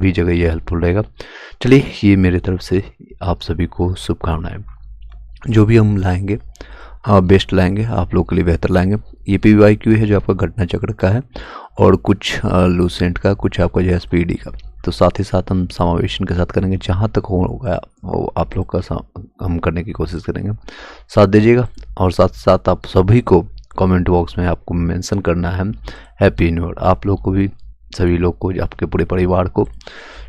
भी जगह ये हेल्पफुल रहेगा। चलिए, ये मेरे तरफ से आप सभी को शुभकामनाएं। जो भी हम लाएंगे बेस्ट लाएंगे, आप लोगों के लिए बेहतर लाएंगे। ये PYQ है जो आपका घटना चक्र का है, और कुछ लूसेंट का, कुछ आपका जो SPD का। तो साथ ही साथ हम समावेशन के साथ करेंगे, जहाँ तक होगा वो आप लोग का हम करने की कोशिश करेंगे। साथ दीजिएगा, और साथ साथ आप सभी को कमेंट बॉक्स में आपको मेंशन करना है हैप्पी न्यू ईयर। आप लोग को भी, सभी लोग को, आपके पूरे परिवार को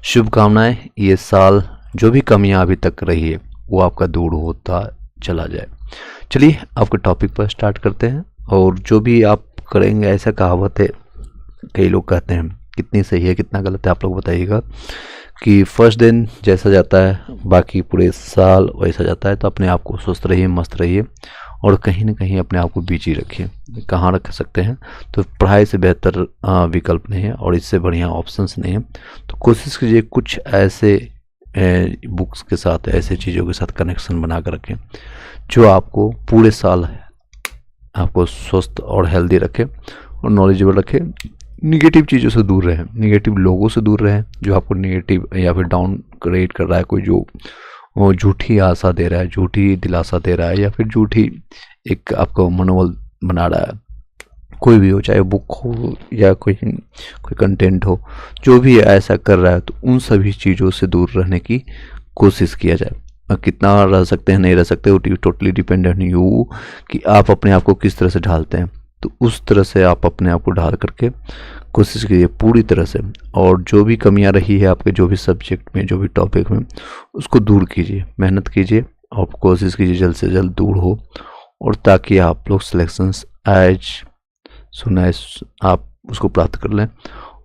शुभकामनाएं। ये साल जो भी कमियां अभी तक रही है वो आपका दूर होता चला जाए। चलिए, आपके टॉपिक पर स्टार्ट करते हैं। और जो भी आप करेंगे, ऐसा कहावत है, कई लोग कहते हैं, कितनी सही है कितना गलत है आप लोग बताइएगा, कि फर्स्ट दिन जैसा जाता है बाकी पूरे साल वैसा जाता है। तो अपने आप को स्वस्थ रहिए, मस्त रहिए, और कहीं ना कहीं अपने आप को बिजी रखिए। कहाँ रख सकते हैं? तो पढ़ाई से बेहतर विकल्प नहीं है, और इससे बढ़िया ऑप्शंस नहीं है। तो कोशिश कीजिए कुछ ऐसे बुक्स के साथ, ऐसे चीज़ों के साथ कनेक्शन बना कर रखें जो आपको पूरे साल आपको स्वस्थ और हेल्दी रखे और नॉलेजेबल रखे। निगेटिव चीज़ों से दूर रहें, निगेटिव लोगों से दूर रहें, जो आपको निगेटिव या फिर डाउन ग्रेड कर रहा है, कोई जो झूठी आशा दे रहा है, झूठी दिलासा दे रहा है, या फिर झूठी एक आपको मनोबल बना रहा है। कोई भी हो, चाहे बुक हो या कोई कंटेंट हो, जो भी ऐसा कर रहा है, तो उन सभी चीज़ों से दूर रहने की कोशिश किया जाए। कितना रह सकते हैं, नहीं रह सकते, वो टोटली डिपेंडेंट यू कि आप अपने आप को किस तरह से ढालते हैं। तो उस तरह से आप अपने आप को ढाल करके कोशिश कीजिए पूरी तरह से। और जो भी कमियां रही है आपके, जो भी सब्जेक्ट में, जो भी टॉपिक में, उसको दूर कीजिए, मेहनत कीजिए, और कोशिश कीजिए जल्द से जल्द दूर हो, और ताकि आप लोग सिलेक्शंस एज सुन एज आप उसको प्राप्त कर लें,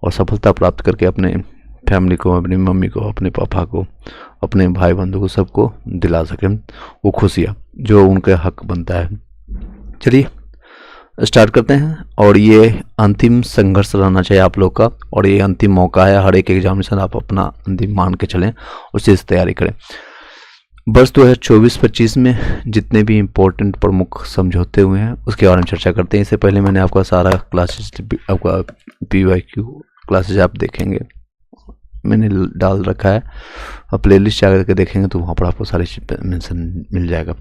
और सफलता प्राप्त करके अपने फैमिली को, अपनी मम्मी को, अपने पापा को, अपने भाई बंधु को, सबको दिला सकें वो खुशियाँ जो उनके हक बनता है। चलिए स्टार्ट करते हैं। और ये अंतिम संघर्ष रहना चाहिए आप लोग का, और ये अंतिम मौका है। हर एक एग्जामिनेशन आप अपना अंतिम मान के चलें, उससे तैयारी करें। वर्ष 2024-25 में जितने भी इम्पोर्टेंट प्रमुख समझौते हुए हैं उसके बारे में चर्चा करते हैं। इससे पहले मैंने आपका सारा क्लासेस, आपका PYQ क्लासेस आप देखेंगे, मैंने डाल रखा है। आप प्लेलिस्ट जा करके देखेंगे तो वहाँ पर आपको सारी मेंशन मिल जाएगा।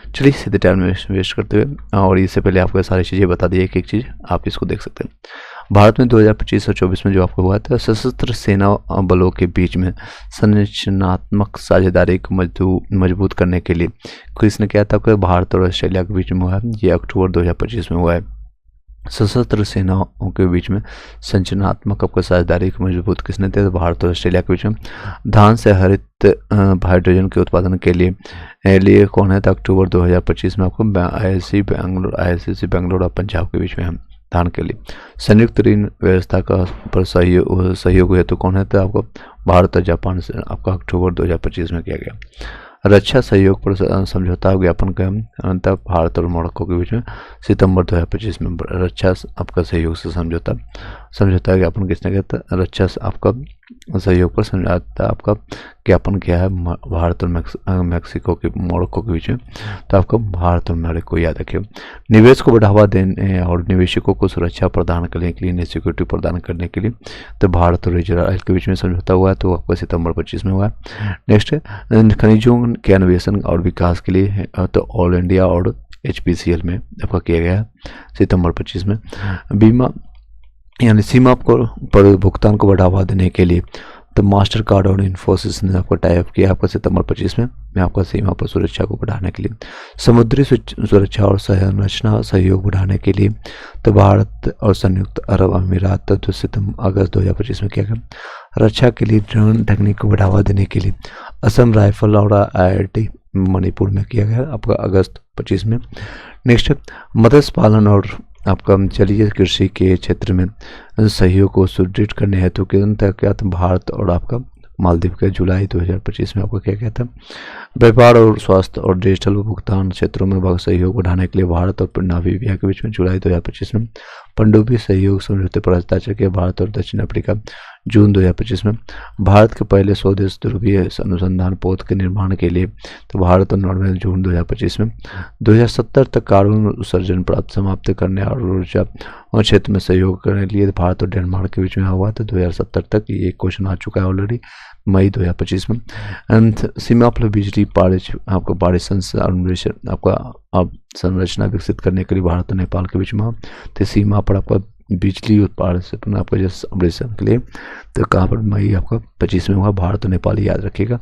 चलिए सीधे टाइम में वेस्ट करते हुए, और इससे पहले आपको सारी चीज़ें बता दी, एक एक चीज़ आप इसको देख सकते हैं। भारत में 2025 और 24 में जो आपको हुआ था, सशस्त्र सेना बलों के बीच में संरचनात्मक साझेदारी को मजबूत करने के लिए किसने किया था? आपका भारत और ऑस्ट्रेलिया के बीच में हुआ है। ये अक्टूबर 2025 में हुआ है। सशस्त्र सेनाओं के बीच में संरचनात्मक आपका साझेदारी को मजबूत किसने दिया? भारत और ऑस्ट्रेलिया के बीच में। धान से हरित हाइड्रोजन के उत्पादन के लिए कौन है? तो अक्टूबर 2025 में आपको IISc बेंगलोर और पंजाब के बीच में हम धान के लिए। संयुक्त ऋण व्यवस्था का पर सहयोग हेतु कौन है? तो आपको भारत और जापान से आपका अक्टूबर 2025 में किया गया। रक्षा सहयोग पर समझौता ज्ञापन का अंतर भारत और मोरक्को के बीच में सितंबर 2025 में। रक्षा आपका सहयोग से समझौता ज्ञापन किसने किया था? रक्षा आपका सहयोग पर समझौता आपका ज्ञापन किया है भारत और मैक्सिको के, मोरक्को के बीच में। तो आपका भारत और मोरक्को याद रखिए। निवेश को बढ़ावा देने और निवेशकों को सुरक्षा प्रदान करने के लिए, सिक्योरिटी प्रदान करने के लिए, तो भारत और इजराइल के बीच में समझौता हुआ है। तो आपका सितंबर 25 में हुआ है। नेक्स्ट खनिजों के अन्वेषण और विकास के लिए तो ऑल इंडिया और HPCL में आपका किया गया है सितंबर 25 में। बीमा यानी सीमा पर भुगतान को बढ़ावा देने के लिए तो मास्टर कार्ड और इन्फोसिस ने आपको टाई अप किया आपका सितंबर 25 में आपका सीमा पर सुरक्षा को बढ़ाने के लिए। समुद्री सुरक्षा और संरचना सहयोग बढ़ाने के लिए तो भारत और संयुक्त अरब अमीरात तो अगस्त 2025 में किया गया। रक्षा के लिए ड्रोन तकनीक को बढ़ावा देने के लिए असम राइफल और IIT मणिपुर में किया गया आपका अगस्त 25 में। नेक्स्ट मत्स्य पालन और आपका जलीय कृषि के क्षेत्र में सहयोग को सुदृढ़ करने हेतु क्या था? भारत और आपका मालदीव के जुलाई 2025 में आपको क्या किया था? व्यापार और स्वास्थ्य और डिजिटल भुगतान क्षेत्रों में सहयोग बढ़ाने के लिए भारत और नामीबिया के बीच में जुलाई 2025 में पनडुब्बी सहयोग समझौते पर हस्ताक्षर किया। भारत और दक्षिण अफ्रीका जून 2025 में। भारत के पहले स्वदेश ध्रुवीय अनुसंधान पोत के निर्माण के लिए तो भारत और नॉर्वे जून 2025 में। 2070 तक कार्बन उत्सर्जन प्राप्त समाप्त करने और ऊर्जा और क्षेत्र में सहयोग करने के लिए भारत और डेनमार्क के बीच में हुआ था 2070 तक। ये क्वेश्चन आ चुका है ऑलरेडी मई 2025 में। एंड सीमा पर बिजली आपको पारिशन आपका अब संरचना विकसित करने के लिए भारत और नेपाल के बीच में तो सीमा पर आपका बिजली उत्पादन आपका जैसे ऑपरेशन के लिए तो कहाँ पर मई आपका 25 में हुआ भारत और नेपाल, याद रखिएगा।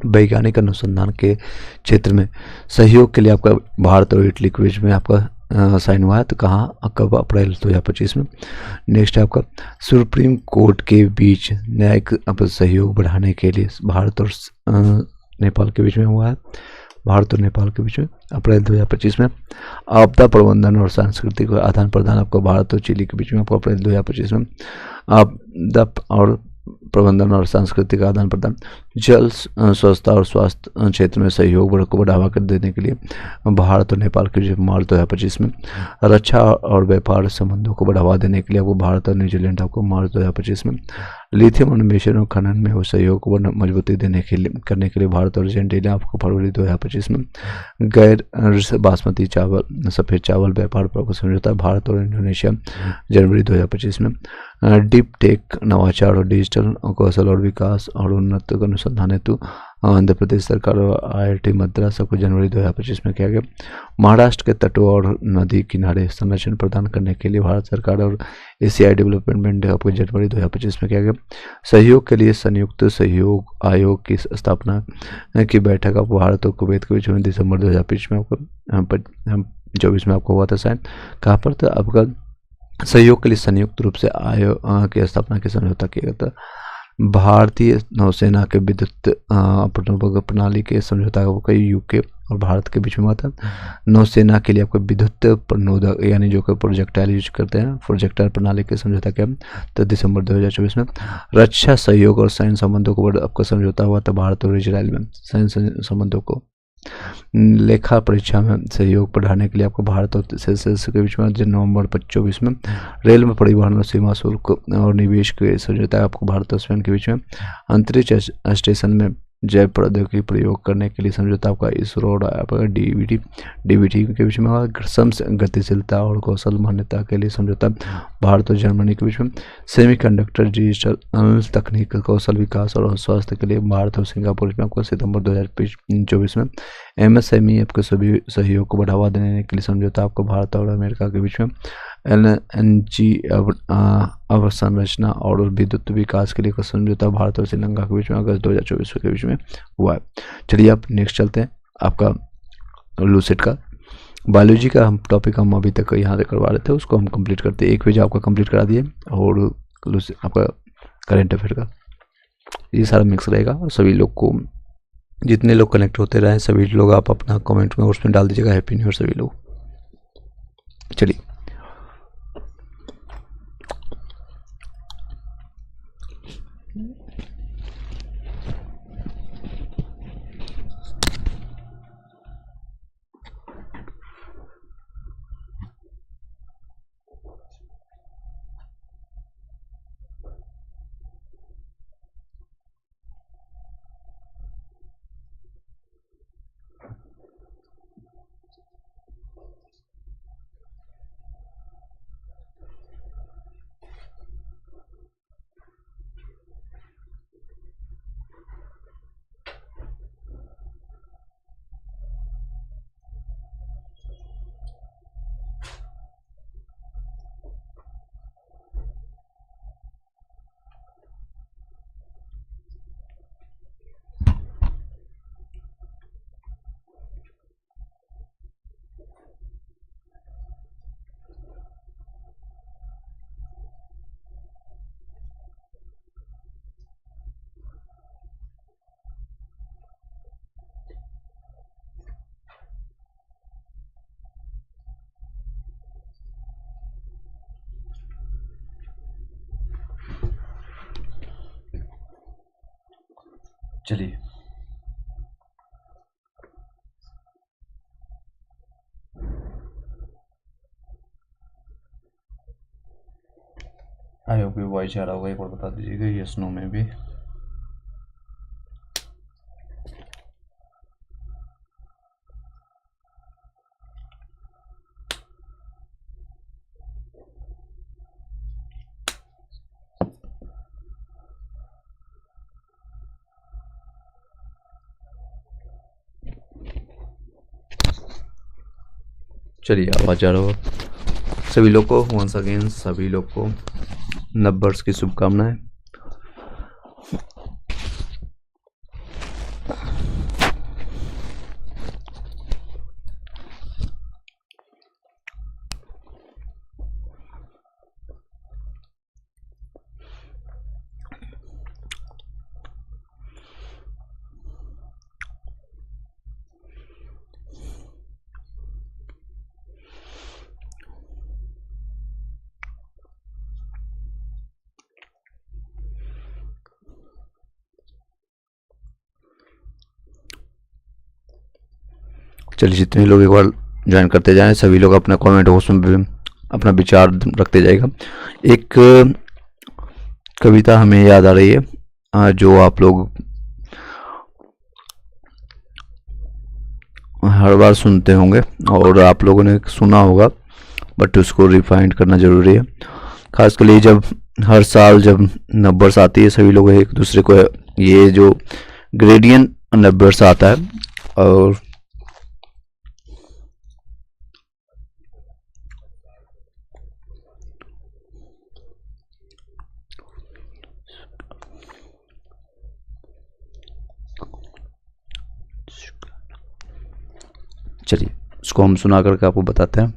वैज्ञानिक अनुसंधान के क्षेत्र में सहयोग के लिए आपका भारत और इटली के बीच में आपका साइन हुआ है तो कहाँ कब अप्रैल 2025 में। नेक्स्ट है आपका सुप्रीम कोर्ट के बीच न्यायिक सहयोग बढ़ाने के लिए भारत और नेपाल के बीच में हुआ है, भारत और नेपाल के बीच में अप्रैल 2025 में। आपदा प्रबंधन और सांस्कृतिक आदान प्रदान आपको भारत और चिली के बीच में आपको अप्रैल 2025 में। आपदा और प्रबंधन और सांस्कृतिक आदान प्रदान, जल स्वच्छता और स्वास्थ्य क्षेत्र में सहयोग को बढ़ावा कर देने के लिए भारत और नेपाल के बीच मार्च 2025 में। रक्षा और व्यापार संबंधों को बढ़ावा देने के लिए आपको भारत और न्यूजीलैंड आपको मार्च 2025 में। लिथियम अन्वेषण और खनन में वो सहयोग को मजबूती देने के लिए करने के लिए भारत और अर्जेंटीना आपको फरवरी 2025 में। गैर बासमती चावल सफ़ेद चावल व्यापार पर समझौता भारत और इंडोनेशिया जनवरी 2025 में। डीप टेक नवाचार और डिजिटल कौशल और विकास और उन्नत अनुसंधान हेतु आंध्र प्रदेश सरकार और IIT मद्रास को जनवरी 2025 में किया गया। महाराष्ट्र के तटों और नदी किनारे संरक्षण प्रदान करने के लिए भारत सरकार और एशियाई डेवलपमेंट आपको जनवरी 2025 में किया गया। सहयोग के लिए संयुक्त सहयोग आयोग की स्थापना की बैठक आपको भारत और कुवैत के बीच में दिसंबर 2025 में आपको 24 में आपको हुआ था साइन। कहाँ पर था आपका सहयोग के लिए संयुक्त रूप से आयोग की स्थापना के समझौता किया गया था। भारतीय नौसेना के विद्युत प्रणाली के समझौता को यूके और भारत के बीच में हुआ था। नौसेना के लिए आपको विद्युत प्रणोदक यानी जो कि प्रोजेक्टाइल यूज करते हैं प्रोजेक्टाइल प्रणाली के समझौता किया तो दिसंबर 2024 में। रक्षा सहयोग और सैन्य संबंधों को आपका समझौता हुआ था भारत और इजराइल में सैन्य संबंधों को। लेखा परीक्षा में सहयोग बढ़ाने के लिए आपको भारत और सेशल्स के बीच में नवंबर 2024 में। रेल में परिवहन और सीमा शुल्क और निवेश के समझौता आपको भारत और स्पेन के बीच में। अंतरिक्ष स्टेशन में जैव प्रौद्योगिकी प्रयोग करने के लिए समझौता आपका इसरो और आपका डीबीटी के बीच में हुआ। गतिशीलता और कौशल मान्यता के लिए समझौता भारत और जर्मनी के बीच में। सेमीकंडक्टर डिजिटल तकनीक कौशल विकास और स्वास्थ्य के लिए भारत और सिंगापुर में आपको सितंबर 2024 में। MSME आपके सभी सहयोग को बढ़ावा देने के लिए समझौता आपको भारत और अमेरिका के बीच में। LNG अवसंरचना और विद्युत विकास के लिए समझौता भारत और श्रीलंका के बीच में अगस्त 2024 के बीच में हुआ है। चलिए आप नेक्स्ट चलते हैं आपका लूसेट का बायोलॉजी का हम टॉपिक हम अभी तक यहाँ से करवा रहे थे उसको हम कंप्लीट करते हैं। एक पेज आपका कंप्लीट करा दिए और आपका करेंट अफेयर का ये सारा मिक्स रहेगा और सभी लोग को जितने लोग कनेक्ट होते रहे सभी लोग आप अपना कमेंट में उसमें डाल दीजिएगा हैप्पी न्यू ईयर सभी लोग। चलिए चलिए आई होप यू भाईचारा होगा, एक बार बता दीजिएगा यस नो में भी। चलिए आवाज आ रहा हो सभी लोग को, वंस अगेन सभी लोग को नववर्ष की शुभकामनाएं। चलिए जितने लोग एक बार ज्वाइन करते जाएं, सभी लोग अपना कमेंट बॉक्स में अपना विचार रखते जाएगा। एक कविता हमें याद आ रही है जो आप लोग हर बार सुनते होंगे और आप लोगों ने सुना होगा, बट उसको रिफाइंड करना ज़रूरी है। खास कर लिए जब हर साल जब नववर्ष आती है, सभी लोग एक दूसरे को ये जो ग्रेडियन नववर्ष आता है और चलिए उसको हम सुना करके आपको बताते हैं।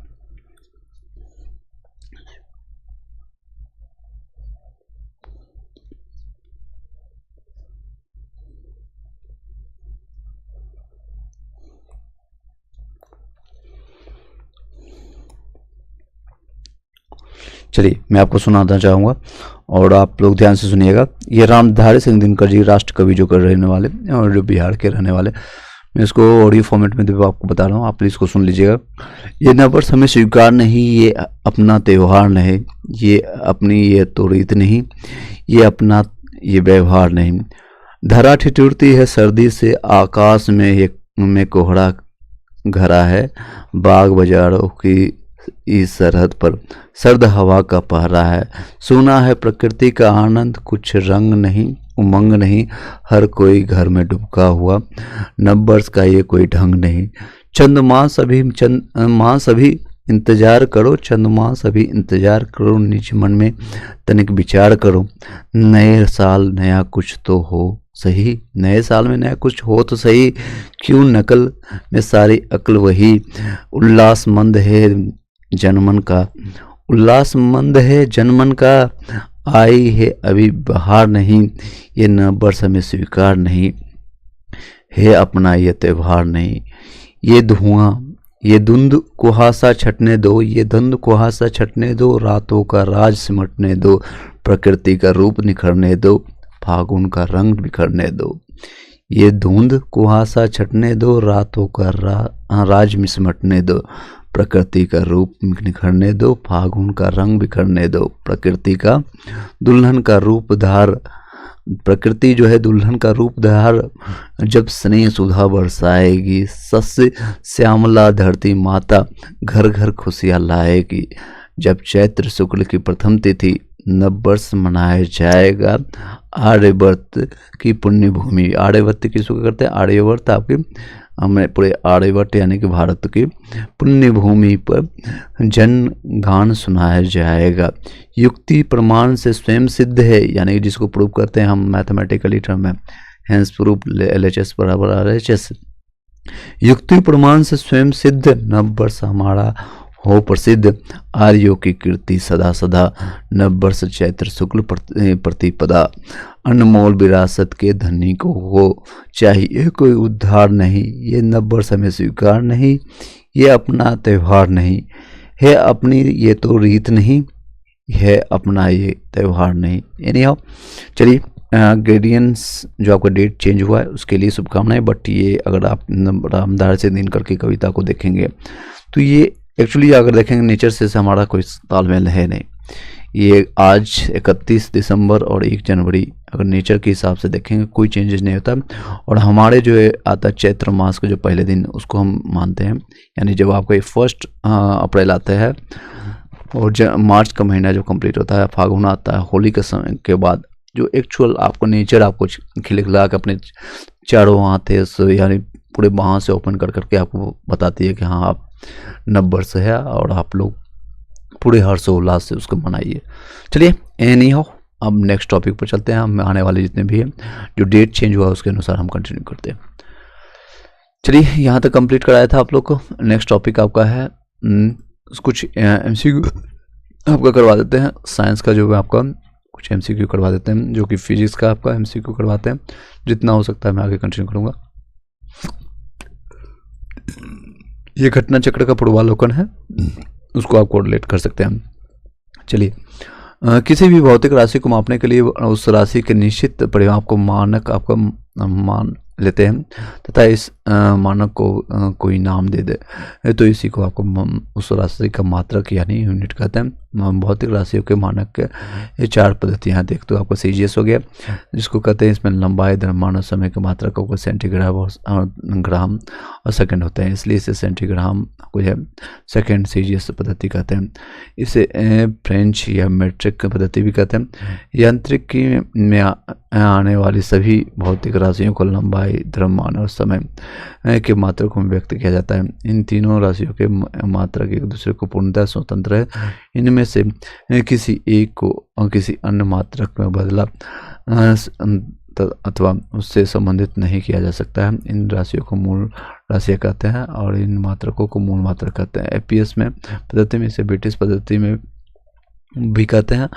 चलिए मैं आपको सुनाना चाहूँगा और आप लोग ध्यान से सुनिएगा। ये रामधारी सिंह दिनकर जी राष्ट्र कवि जो कर रहने वाले और जो बिहार के रहने वाले, मैं इसको ऑडियो फॉर्मेट में आपको बता रहा हूँ, आप इसको सुन लीजिएगा। ये नववर्ष हमें स्वीकार नहीं, ये अपना त्यौहार नहीं, ये अपनी ये तो रीत नहीं, ये अपना ये व्यवहार नहीं। धरा ठिठुरती है सर्दी से, आकाश में कोहरा घरा है, बाग बाजारों की इस सरहद पर सर्द हवा का पहरा है। सुना है प्रकृति का आनंद, कुछ रंग नहीं उमंग नहीं, हर कोई घर में डूबा हुआ, नववर्ष का ये कोई ढंग नहीं। चंद मास अभी इंतजार करो, चंद मास अभी इंतजार करो, निज मन में तनिक विचार करो, नए साल नया कुछ तो हो सही, नए साल में नया कुछ हो तो सही, क्यों नकल में सारी अक्ल वही, उल्लासमंद है जनमन का, उल्लासमंद है जनमन का, आई है अभी बहार नहीं, ये नववर्ष हमें स्वीकार नहीं, है अपना ये त्यौहार नहीं। ये धुआं ये धुंध कुहासा छटने दो, ये धुंध कुहासा छटने दो, रातों का राज सिमटने दो, प्रकृति का रूप निखरने दो, फागुन का रंग बिखरने दो। ये धुंध कुहासा छटने दो, रातों का राज सिमटने दो, प्रकृति का रूप निखरने दो, फागुन का रंग बिखरने दो, प्रकृति का दुल्हन का रूप धार, प्रकृति जो है दुल्हन का रूप धार, जब स्नेह सुधा बरसाएगी, सस्य श्यामला धरती माता, घर घर खुशियाँ लाएगी। जब चैत्र शुक्ल की प्रथम तिथि नववर्ष मनाया जाएगा, आर्यवर्त की पुण्य भूमि, आर्यवर्त की शुक्र करते हैं, आर्यवर्त आपके हमें पूरे आर्यवर्त यानी कि भारत की पुण्य भूमि पर जन गान सुनाया जाएगा। युक्ति प्रमाण से स्वयं सिद्ध है, यानी जिसको प्रूव करते हैं हम मैथमेटिकली टर्म में, हेंस प्रूफ LHS बराबर RHS। युक्ति प्रमाण से स्वयं सिद्ध, नववर्ष हमारा हो प्रसिद्ध, आर्यों की कीर्ति सदा सदा, नववर्ष चैत्र शुक्ल प्रतिपदा, अनमोल विरासत के धनी को हो चाहिए कोई उद्धार नहीं, ये नववर्ष हमें स्वीकार नहीं, ये अपना त्यौहार नहीं, है अपनी ये तो रीत नहीं, है अपना ये त्यौहार नहीं। एनीहाउ चलिए ग्रेडियंस जो आपका डेट चेंज हुआ है उसके लिए शुभकामनाएं। बट ये अगर आप रामधारी सिंह दिनकर की कविता को देखेंगे तो ये एक्चुअली अगर देखेंगे नेचर से हमारा कोई तालमेल है नहीं। ये आज 31 दिसंबर और 1 जनवरी अगर नेचर के हिसाब से देखेंगे कोई चेंजेस नहीं होता। और हमारे जो है आता है चैत्र मास का जो पहले दिन उसको हम मानते हैं, यानी जब आपका 1 अप्रैल आता है और मार्च का महीना जो कंप्लीट होता है, फागुन आता है, होली के समय के बाद जो एक्चुअल आपको नेचर आपको खिलखिला के अपने चारों हाथे से यानी पूरे बाँह से ओपन कर करके आपको बताती है कि हाँ आप नववर्ष है और आप लोग पूरे हर्षोल्लास से उसको मनाइए। चलिए एनी हो, अब नेक्स्ट टॉपिक पर चलते हैं। हम आने वाले जितने भी हैं जो डेट चेंज हुआ उसके अनुसार हम कंटिन्यू करते हैं। चलिए यहाँ तक कंप्लीट कराया था आप लोग को। नेक्स्ट टॉपिक आपका है कुछ एमसीक्यू आपका करवा देते हैं। साइंस का जो है आपका कुछ एमसीक्यू करवा देते हैं, जो कि फिजिक्स का आपका एमसीक्यू करवाते हैं। जितना हो सकता है मैं आगे कंटिन्यू करूँगा। ये घटना चक्र का पूर्वावलोकन है, उसको आप कोरिलेट कर सकते हैं। चलिए किसी भी भौतिक राशि को मापने के लिए उस राशि के निश्चित परिमाप को मानक आपका मान लेते हैं तथा इस मानक को कोई नाम दे दे तो इसी को आपको उस राशि का मात्रक यानी यूनिट कहते हैं। भौतिक राशियों के मानक के ये 4 पद्धतियाँ देख तो आपको सीजीएस हो गया, जिसको कहते हैं इसमें लंबाई, द्रव्यमान और समय के मात्रक को सेंटीग्राम और ग्राम और सेकंड होते हैं, इसलिए इसे सेंटीग्राम को है सेकंड सीजीएस पद्धति कहते हैं। इसे फ्रेंच या मेट्रिक पद्धति भी कहते हैं। यांत्रिकी में आने वाली सभी भौतिक राशियों को लंबाई, द्रव्यमान और समय के मात्रक में व्यक्त किया जाता है। इन तीनों राशियों के मात्रक एक दूसरे को पूर्णतः स्वतंत्र है। इनमें से किसी एक को किसी अन्य मात्रक में बदला अथवा उससे संबंधित नहीं किया जा सकता है। इन राशियों को मूल राशियाँ कहते हैं और इन मात्रकों को मूल मात्रक कहते हैं। एपीएस में पद्धति में इसे ब्रिटिश पद्धति में भी कहते हैं,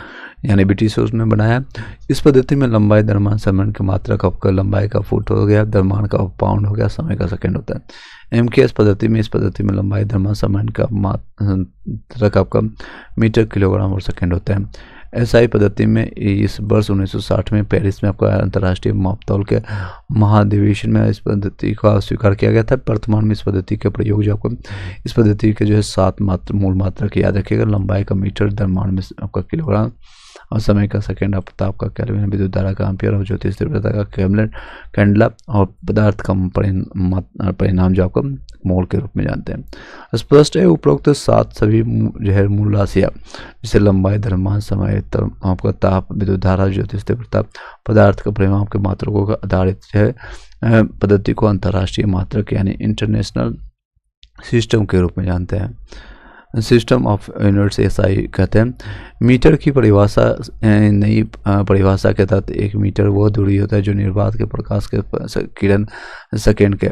यानी ब्रिटिश उसमें बनाया। इस पद्धति में लंबाई, द्रव्यमान, समय के मात्रक आपका लंबाई का फुट हो गया, द्रव्यमान का पाउंड हो गया, समय का सेकंड होता है। एमकेएस पद्धति में इस पद्धति में लंबाई, द्रव्यमान, समय का मात्रक आपका मीटर, किलोग्राम और सेकंड होता है। एसआई पद्धति में इस वर्ष 1960 में पेरिस में आपका अंतर्राष्ट्रीय मापतौल के महाधिवेशन में इस पद्धति का स्वीकार किया गया था। वर्तमान में इस पद्धति का प्रयोग जो आपको इस पद्धति के जो है 7 मूल मात्रक याद रखिएगा। लंबाई का मीटर, द्रव्यमान में आपका किलोग्राम और समय का सेकंड, ताप का केल्विन, विद्युत धारा का एम्पियर और ज्योतिष तीव्रता का कैंडला और पदार्थ का परिणाम जो आपका मोल के रूप में जानते हैं। स्पष्ट है उपरोक्त 7 सभी जो है मूल राशियाँ जैसे लंबाई, द्रव्यमान, समय, आपका ताप, विद्युत धारा, ज्योतिष तीव्रता, पदार्थ का परिमाण के मात्रकों का आधारित जो है पद्धति को अंतर्राष्ट्रीय मात्रक यानी इंटरनेशनल सिस्टम के रूप में जानते हैं। सिस्टम ऑफ यूनिट्स एसआई कहते हैं। मीटर की परिभाषा नई परिभाषा के तहत 1 मीटर वो दूरी होता है जो निर्वात के प्रकाश के किरण सेकेंड के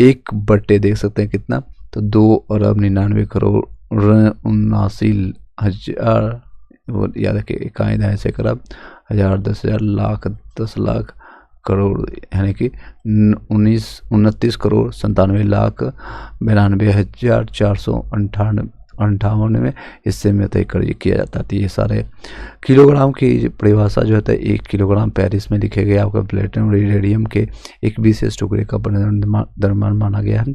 1/, देख सकते हैं कितना, तो 2,99,79,000 वो याद रखिए, इकाई दहाई से करब, हजार, 10,000, लाख, 10 लाख, करोड़ यानी कि 29,29,92,458 में हिस्से में तय किया जाता है। ये सारे किलोग्राम की परिभाषा जो है 1 किलोग्राम पेरिस में लिखे गए आपका प्लेटिनम रेडियम के एक विशेष टुकड़े का द्रव्यमान माना गया है।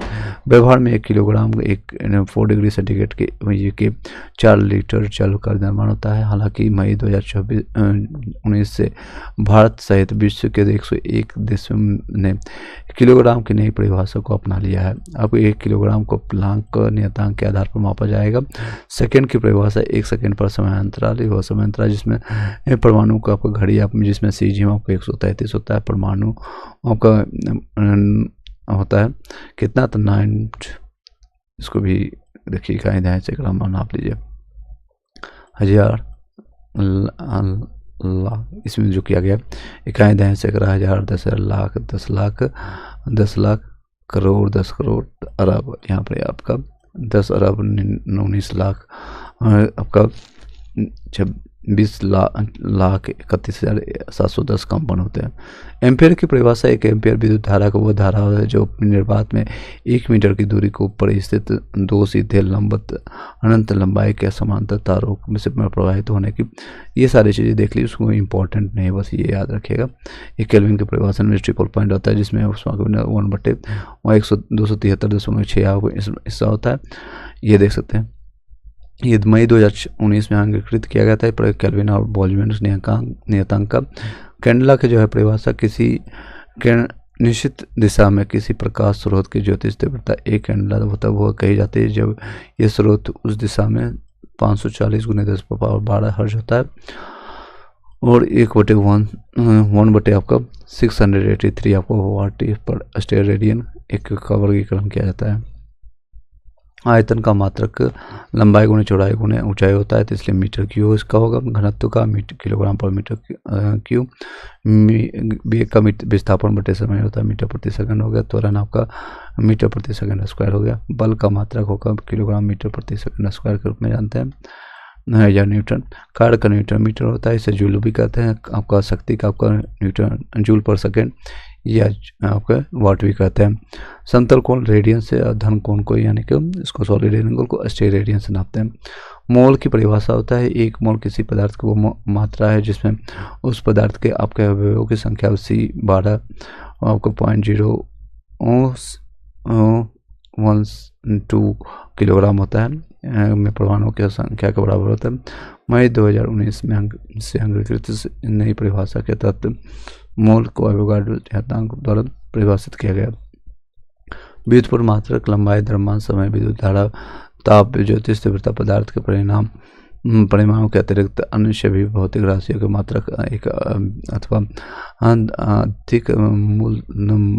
व्यवहार में 1 किलोग्राम 4 डिग्री सेंटीग्रेड के 4 लीटर जल का द्रव्यमान होता है। हालांकि मई 2019 से भारत सहित विश्व के 101 देशों ने किलोग्राम की नई परिभाषा को अपना लिया है। अब 1 किलोग्राम को प्लांक नियतांक के आधार पर मापा जाएगा। सेकंड की परिभाषा 1 सेकंड पर समांतराल, वह समांतराल जिसमें परमाणु का आपका घड़ी आप जिसमें सीजीएम आपको 133 होता है, परमाणु आपका होता है कितना, तो 9, इसको भी देखिए इकाई दहाई से ग्राम नाप लीजिए, हजार, लाख, इसमें जो किया गया इकाई दहाई से 1000, 10,000, लाख, 10 लाख, 10 लाख, करोड़, 10 करोड़, अरब, यहाँ पर आपका 10 अरब 19 लाख, आपका 20 लाख 31,710 कंपन होते हैं। एम्पियर की परिभाषा 1 एम्पियर विद्युत धारा को वह धारा है जो निर्वात में 1 मीटर की दूरी को ऊपर स्थित 2 सीधे लंबवत अनंत लंबाई के समांतर तारों में से प्रवाहित होने की। ये सारी चीज़ें देख ली, उसको इम्पोर्टेंट नहीं, बस ये याद रखिएगा। ये केल्विन के परिभाषा में ट्रिपल पॉइंट होता है जिसमें 1/273.6 हिस्सा होता है, ये देख सकते हैं। ये मई 2019 में अंगीकृत किया गया था प्रयोग केल्विन और बोल्ट्जमैन नियतांक का। कैंडला की जो है परिभाषा किसी निश्चित दिशा में किसी प्रकाश स्रोत की ज्योतिष तीव्रता एक कैंडला होता है, वो कही जाती है जब ये स्रोत उस दिशा में 540 × 10⁻12 हर्ज होता है और 1/1 आपका 683 आपको वाट पर स्टेयर रेडियन एक का वर्गीकरण किया जाता है। आयतन का मात्रक लंबाई गुणे चौड़ाई गुणे ऊंचाई होता है, तो इसलिए मीटर क्यू इसका होगा। घनत्व का किलोग्राम पर मीटर क्यू। वेग का विस्थापन बटे समय होता है, मीटर प्रति सेकंड हो गया। त्वरण आपका मीटर प्रति सेकंड स्क्वायर हो गया। बल का मात्रक होगा किलोग्राम मीटर प्रति सेकंड स्क्वायर के रूप में जानते हैं, या न्यूटन। कार्य का न्यूटन मीटर होता है, इसे जूल भी कहते हैं। आपका शक्ति का आपका न्यूटन जूल पर सेकेंड या आपका वाट भी कहते हैं। समतल कोण रेडियन से और धन कोण को यानी कि इसको सॉलिड एंगल को स्टेयर रेडियन से नापते हैं। मोल की परिभाषा होता है एक मोल किसी पदार्थ की वो मात्रा है जिसमें उस पदार्थ के आपके अवयवों की संख्या C12 आपको 0.012 किलोग्राम होता है, में परमाणुओं की संख्या के बराबर होता है। मई 2019 में से अंगीकृत नई परिभाषा के तहत मोल को एवोगाड्रो नियतांक द्वारा परिभाषित किया गया। व्युत्पन्न मात्रक लंबाई द्रव्यमान समय विद्युत धारा ताप ज्योतिष तीव्रता पदार्थ के परिमाणों के अतिरिक्त अन्य सभी भौतिक राशियों के मात्रक एक अथवा अधिक मूल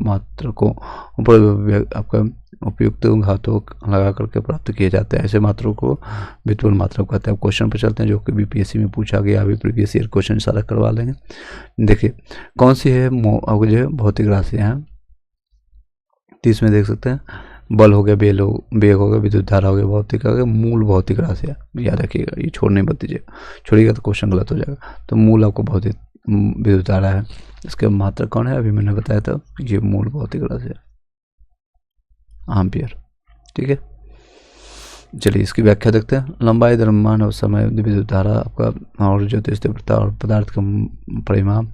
मात्रकों पर आपका उपयुक्त घातों लगा करके प्राप्त किए जाते हैं। ऐसे मात्रों को व्युत्पन्न मात्रक कहते हैं। क्वेश्चन पर चलते हैं जो कि बीपीएससी में पूछा गया, अभी प्रीवियस ईयर क्वेश्चन सारा करवा लेंगे। देखिए कौन सी है जो है भौतिक राशियाँ हैं, तो इसमें देख सकते हैं बल हो गया, वेग हो गया, विद्युत धारा हो गया, भौतिक हो गया, मूल भौतिक राशियाँ। याद रखिएगा, ये छोड़ने मत दीजिएगा, छोड़िएगा तो क्वेश्चन गलत हो जाएगा। तो मूल आपको भौतिक विद्युत धारा है, इसके मात्रक कौन है, अभी मैंने बताया था, ये मूल भौतिक राशि है, एम्पियर। ठीक है, चलिए इसकी व्याख्या देखते हैं। लंबाई द्रव्यमान और समय विद्युत धारा आपका और ज्योतिष तीव्रता और पदार्थ का परिमाण,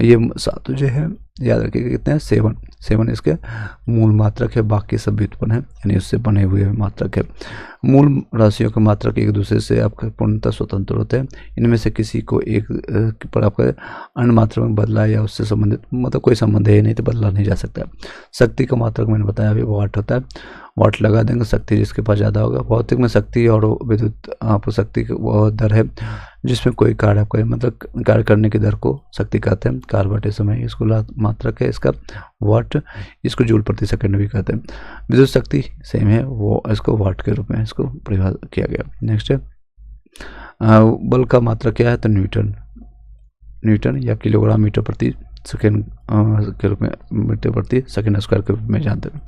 ये सातों जो है याद रखिएगा कितने हैं, 7 इसके मूल मात्रक है, बाकी सब व्युत्पन्न है यानी उससे बने हुए मात्रक है। मूल राशियों के मात्रक एक दूसरे से आपका पूर्णतः स्वतंत्र होते हैं। इनमें से किसी को एक पर आपका अन्य मात्रा में बदला या उससे संबंधित मतलब कोई संबंध है नहीं तो बदला नहीं जा सकता। शक्ति का मात्रक मैंने बताया अभी वाट होता है, वाट लगा देंगे, शक्ति जिसके पास ज़्यादा होगा। भौतिक में शक्ति और विद्युत आप शक्ति वो दर है जिसमें कोई कार्य आपका मतलब कार्य करने की दर को शक्ति कहते हैं। कार्य बटे समय इसको मात्रक है इसका वाट, इसको जूल प्रति सेकंड भी कहते हैं। विद्युत शक्ति सेम है, वो इसको वाट के रूप में इसको परिभाषित किया गया। नेक्स्ट है बल का मात्रक क्या है, तो न्यूटन या किलोग्राम मीटर प्रति सेकेंड के रूप में मीटर प्रति सेकेंड स्क्वायर के रूप में जानते हैं।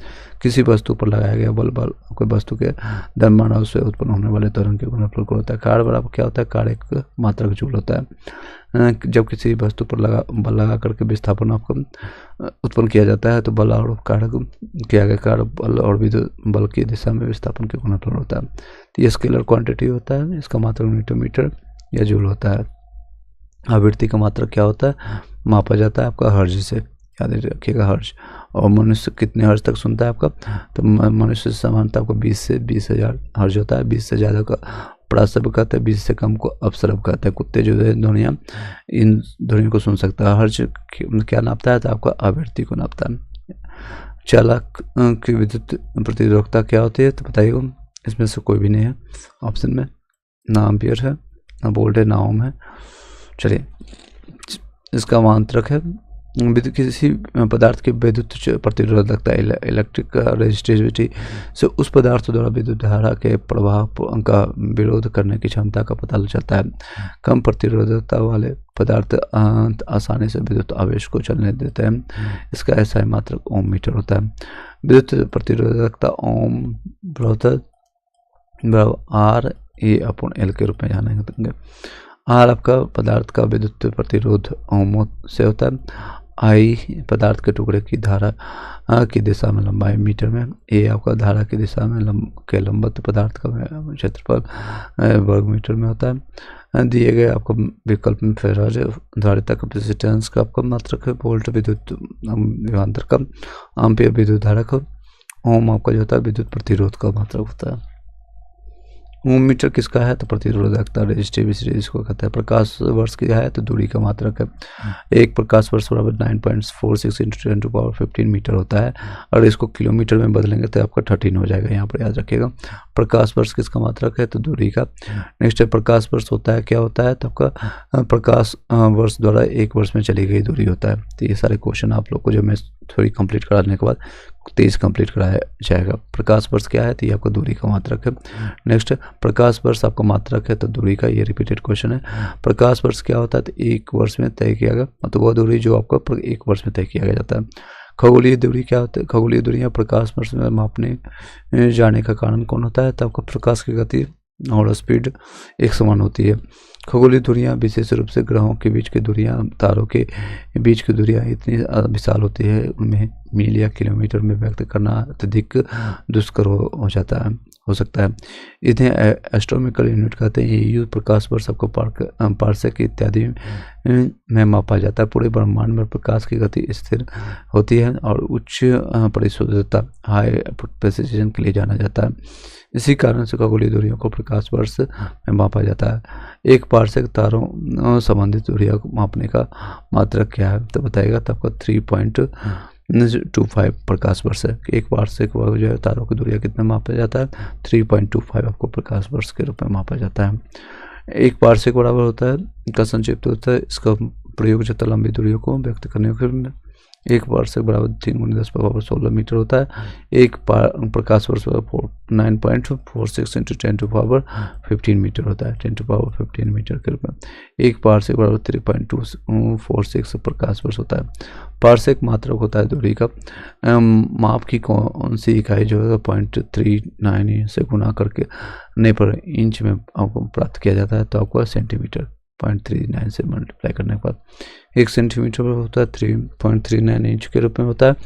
किसी वस्तु पर लगाया गया बल कोई वस्तु के द्रव्यमान और उससे उत्पन्न होने वाले त्वरण के गुणनफल को होता है। कार्य बराबर क्या होता है, कार्य एक मात्रक जूल होता है। जब किसी वस्तु पर बल लगा करके विस्थापन आपको उत्पन्न किया जाता है तो बल और कार्य किया गया कार्य बल और विद्युत बल की दिशा में विस्थापन के गुणनफल होता है। तो ये स्केलर क्वांटिटी होता है, इसका मात्रक न्यूटन मीटर या जूल होता है। आवृत्ति का मात्रक क्या होता है, मापा जाता है आपका हर्ज से, याद रखिएगा हर्ज। और मनुष्य कितने हर्ज तक सुनता है आपका, तो मनुष्य से समानता आपको 20 से 20,000 हर्ज होता है। 20 से ज़्यादा का प्राशब्द कहते हैं, 20 से कम को अपशब्द कहते हैं। कुत्ते जो है ध्वनियाँ इन ध्वनियों को सुन सकता है। हर्ज क्या नापता है, तो आपका आवृत्ति को नापता है। चालक की विद्युत प्रतिरोधकता क्या होती है, तो बताइएगा, इसमें से कोई भी नहीं है ऑप्शन में, ना एम्पियर है, ना वोल्ट है, ना ओम है। चलिए इसका मात्रक है किसी पदार्थ की विद्युत प्रतिरोधकता इलेक्ट्रिक रेजिस्टिविटी से उस पदार्थ द्वारा विद्युत धारा के प्रभाव का विरोध करने की क्षमता का पता चलता है। कम प्रतिरोधकता वाले पदार्थ आसानी से विद्युत आवेश को चलने देते हैं। इसका ऐसा ही मात्रक ओम मीटर होता है। विद्युत प्रतिरोधकता ओम R/A/L के रूप में जानेंगे। आर आपका पदार्थ का विद्युत प्रतिरोध ओम से होता है। आई पदार्थ के टुकड़े की धारा की दिशा में लंबाई मीटर में। ए आपका धारा की दिशा में लंबवत पदार्थ का क्षेत्रफल वर्ग मीटर में होता है। दिए गए आपको विकल्प में फेराज धारिता कैपेसिटेंस का आपका मात्रक है। वोल्ट विद्युत विभवांतर का। एम्पियर विद्युत धारा का। ओम आपका जो होता है विद्युत प्रतिरोध का मात्रक होता है। मीटर किसका है तो प्रतिरोधकता रेजिस्टिविटी इसको कहते हैं। प्रकाश वर्ष की है तो दूरी का मात्रक है। एक प्रकाश वर्ष बराबर 9.46 × 10⁻15 मीटर होता है। और इसको किलोमीटर में बदलेंगे तो आपका 13 हो जाएगा, यहाँ पर याद रखिएगा। प्रकाश वर्ष किसका मात्रक है तो दूरी का। नेक्स्ट है प्रकाश वर्ष होता है क्या होता है तो आपका प्रकाश वर्ष द्वारा एक वर्ष में चली गई दूरी होता है। तो ये सारे क्वेश्चन आप लोग को जो मैं थोड़ी कंप्लीट कराने के बाद 23 कंप्लीट कराया जाएगा। प्रकाश वर्ष क्या है तो ये आपका दूरी का मात्रक है। नेक्स्ट प्रकाश वर्ष आपका मात्रक है तो दूरी का, ये रिपीटेड क्वेश्चन है। प्रकाश वर्ष क्या होता है तो एक वर्ष में तय किया गया, मतलब वह दूरी जो आपका एक वर्ष में तय किया जाता है। खगोलीय दूरी क्या होता है, खगोलीय दूरी या प्रकाश वर्ष में मापने जाने का कारण कौन होता है तो आपका प्रकाश की गति और स्पीड एक समान होती है। खगोलीय दूरियां विशेष रूप से ग्रहों के बीच की दूरियां, तारों के बीच की दूरियां इतनी विशाल होती है उनमें मील या किलोमीटर में व्यक्त करना अत्यधिक दुष्कर हो सकता है। इन्हें एस्ट्रोनॉमिकल यूनिट कहते हैं। ये प्रकाश वर्ष आपको पार्सेक इत्यादि में मापा जाता है। पूरे ब्रह्मांड में प्रकाश की गति स्थिर होती है और उच्च परिशुद्धता हाई प्रेसिजन के लिए जाना जाता है। इसी कारण से खगोलीय दूरियों को प्रकाश वर्ष में मापा जाता है। एक पार्सेक तारों संबंधित दूरियों को मापने का मात्रक क्या है तो बताएगा तो आपका 3.25 प्रकाश वर्ष है। एक पार्सेक जो है तारों की दूरियां कितना मापा जाता है 3.25 आपको प्रकाश वर्ष के रूप में मापा जाता है। एक पार्सेक बराबर होता है, इनका संक्षिप्त होता है, इसका प्रयोग जता लंबी दूरियों को व्यक्त करने के एक पार्सेक बराबर 3×10⁻16 मीटर होता है। एक प्रकाश वर्ष 9.46 × 10⁻15 मीटर होता है, 10⁻15 मीटर के रूप में। एक पार्सेक बराबर 3.246 प्रकाश वर्ष होता है। पार्सेक मात्रक होता है दूरी का। माप की कौन सी इकाई जो है 0.39 से गुना करके ने पर इंच में आपको प्राप्त किया जाता है तो आपको सेंटीमीटर 0.39 से मल्टीप्लाई करने के बाद 1 सेंटीमीटर होता है 3.39 इंच के रूप में होता है।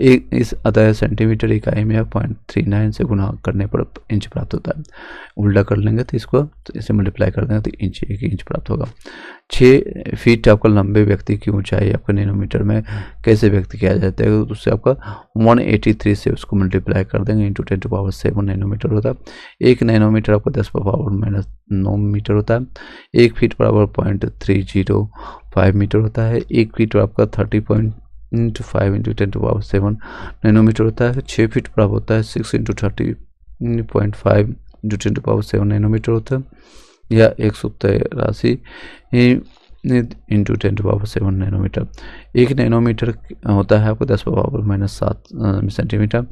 एक इस अतः सेंटीमीटर इकाई में 0.39 से गुना करने पर इंच प्राप्त होता है। उल्टा कर लेंगे तो इसको तो इसे मल्टीप्लाई कर देंगे तो इंच 1 इंच प्राप्त होगा। 6 फीट आपका लंबे व्यक्ति की ऊंचाई आपका नैनोमीटर में कैसे व्यक्त किया जाता है तो उससे आपका 183 से उसको मल्टीप्लाई कर देंगे इंटू 10⁻7 नैनोमीटर होता है। 1 नैनोमीटर आपका 10⁻9 मीटर होता है। 1 फीट बराबर 0.305 मीटर होता है। 1 फीट आपका 30.5 × 10⁻7 नैनोमीटर होता है। 6 फीट बराबर होता है 6 × 30.5 × 10⁻7 नैनोमीटर होता है, या 183 इंटू 10⁻7 नैनोमीटर। 1 नैनोमीटर होता है आपको 10⁻⁻7 सेंटीमीटर।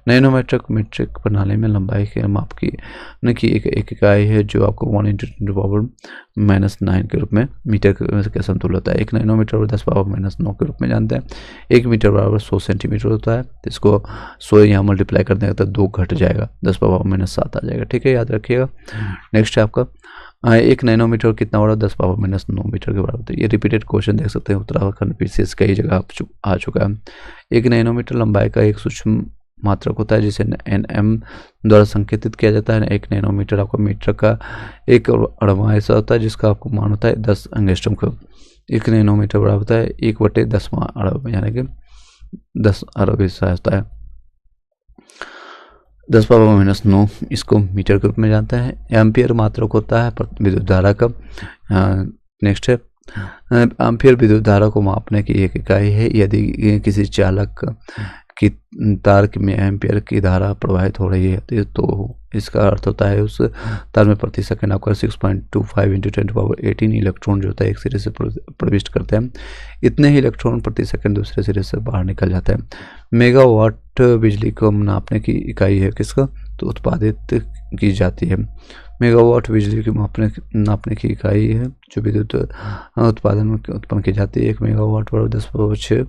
नैनोमीटर मीट्रिक प्रणाली में लंबाई के माप की एक इकाई है जो आपको 1 × 10⁻9 के रूप में मीटर के समतुल्य होता है। 1 नैनोमीटर और 10⁻9 के रूप में जानते हैं। 1 मीटर बराबर 100 सेंटीमीटर होता है। इसको 100 यहाँ मल्टीप्लाई कर देंगे तो 2 घट जाएगा, 10⁻7 आ जाएगा। ठीक है, याद रखिएगा। नेक्स्ट है आपका 1 नैनोमीटर कितना बड़ा 10⁻9 मीटर के बराबर। तो ये रिपीटेड क्वेश्चन देख सकते हैं, उत्तराखंड पीसीएस कई जगह आ चुका है। 1 नैनोमीटर लंबाई का एक सूक्ष्म मात्रक होता है जिसे nm द्वारा संकेतित किया जाता है। 1 नैनोमीटर आपको मीटर का एक अड़वा ऐसा होता है जिसका आपको मान होता है 10 एंगस्ट्रॉम का। 1 नैनोमीटर बराबर होता है 1/10वां अरब, यानी कि 10 अरब हिस्सा होता है। 10⁻9 इसको मीटर के रूप में जानते हैं। एम्पियर मात्रक होता है विद्युत धारा का। नेक्स्ट है एम्पियर विद्युत धारा को मापने की एक इकाई है। यदि किसी चालक की तार में एम्पियर की धारा प्रवाहित हो रही है तो इसका अर्थ होता है उस तार में प्रति सेकंड आपका 6.25 × 10⁻18 इलेक्ट्रॉन जो होता है एक सिरे से प्रविष्ट करते हैं। इतने ही इलेक्ट्रॉन प्रति सेकंड दूसरे सिरे से बाहर निकल जाते हैं। मेगावाट बिजली को नापने की इकाई है किसका तो उत्पादित की जाती है। मेगावाट बिजली की नापने की इकाई है जो विद्युत उत्पादन में उत्पन्न की जाती है। 1 मेगावाट बराबर 10⁻6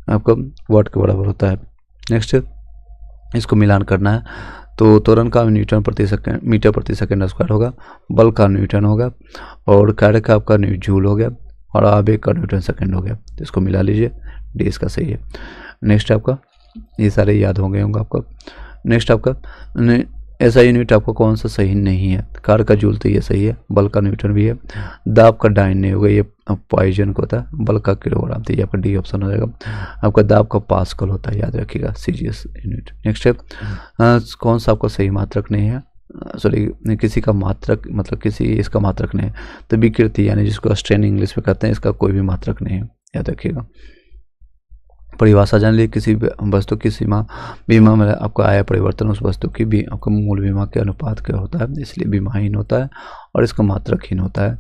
आपका वाट के बराबर होता है। नेक्स्ट इसको मिलान करना है तो त्वरण का न्यूटन प्रति सेकंड मीटर प्रति सेकंड स्क्वायर होगा, बल का न्यूटन होगा और कार्य का आपका जूल हो गया और आवेग का न्यूटन सेकंड हो गया। तो इसको मिला लीजिए, डी इसका सही है। नेक्स्ट आपका ये सारे याद हो गए होंगे आपका। नेक्स्ट आपका ऐसा यूनिट आपको कौन सा सही नहीं है। कार्य का जूल तो ये सही है, बल का न्यूटन भी है, दाब का डाइन नहीं होगा, ये पॉइजन को होता है, बल का किलोग्राम, तो ये आपका डी ऑप्शन हो जाएगा। आपका दाब का पास्कल होता है, याद रखिएगा, सीजीएस यूनिट। नेक्स्ट है कौन सा आपका सही मात्रक नहीं है सॉरी किसी का मात्रक, मतलब किसी इसका मात्रक नहीं है। तो विकृति यानी जिसको स्ट्रेन इंग्लिश में कहते हैं, इसका कोई भी मात्रक नहीं है, याद रखिएगा। परिभाषा जान ली, किसी वस्तु की सीमा बीमा में आपका आया परिवर्तन उस वस्तु की भी आपका मूल बीमा के अनुपात का होता है, इसलिए बीमाहीन होता है और इसका मात्रकहीन होता है।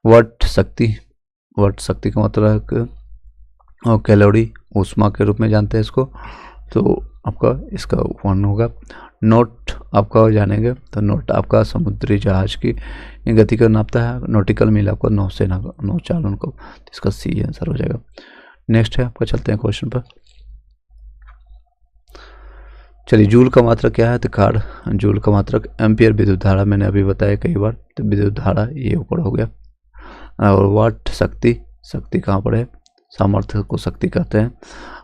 वट शक्ति, वट शक्ति का मतलब और कैलोरी ऊष्मा के रूप में जानते हैं इसको, तो आपका इसका 1 होगा। नोट आपका जानेंगे, तो नोट आपका समुद्री जहाज की गति को नापता है। नॉटिकल मील आपका नौसेना नौचालन को, तो इसका सी आंसर हो जाएगा। नेक्स्ट है आपका, चलते हैं क्वेश्चन पर। चलिए, जूल का मात्रक क्या है, तो कार्ड जूल का मात्रक एम्पियर विद्युत धारा, मैंने अभी बताया कई बार, तो विद्युत धारा ये ऊपर हो गया। और वाट शक्ति, शक्ति कहाँ पर है, सामर्थ्य को शक्ति कहते हैं।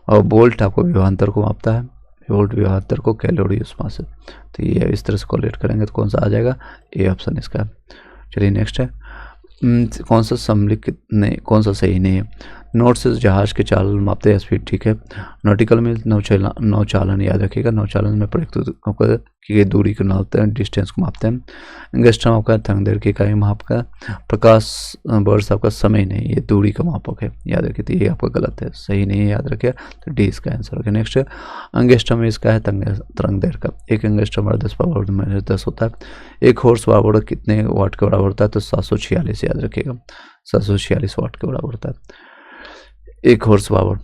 और वोल्ट आपको विभवांतर को मापता है, वोल्ट विभवांतर को कैलोरी ऊष्मा से, तो ये इस तरह से कोलेट करेंगे तो कौन सा आ जाएगा, ए ऑप्शन इसका। चलिए नेक्स्ट है, कौन सा सम्मिलित नहीं, कौन सा सही नहीं है। नोट से जहाज के चालन मापते हैं स्पीड, ठीक है। नॉटिकल में नौचालन याद रखिएगा, नौचालन में प्रयुक्त की दूरी को नापते हैं, डिस्टेंस को मापते हैं। एंगस्ट्रम आपका तरंग की इकाई माप का। प्रकाश वर्ष आपका समय नहीं, ये दूरी का मापक है, याद रखिए, तो ये आपका गलत है, सही नहीं है, याद रखिए, तो डी इसका आंसर हो गया। नेक्स्ट है, एंगस्ट्रम इसका है तरंग दैर्घ्य का। एक एंगस्ट्रम बड़ा 10⁻⁻10 होता है। एक हॉर्स पावर कितने वाट के बराबर होता है, तो 746, याद रखिएगा, 746 वाट के बराबर होता है एक हॉर्स पावर,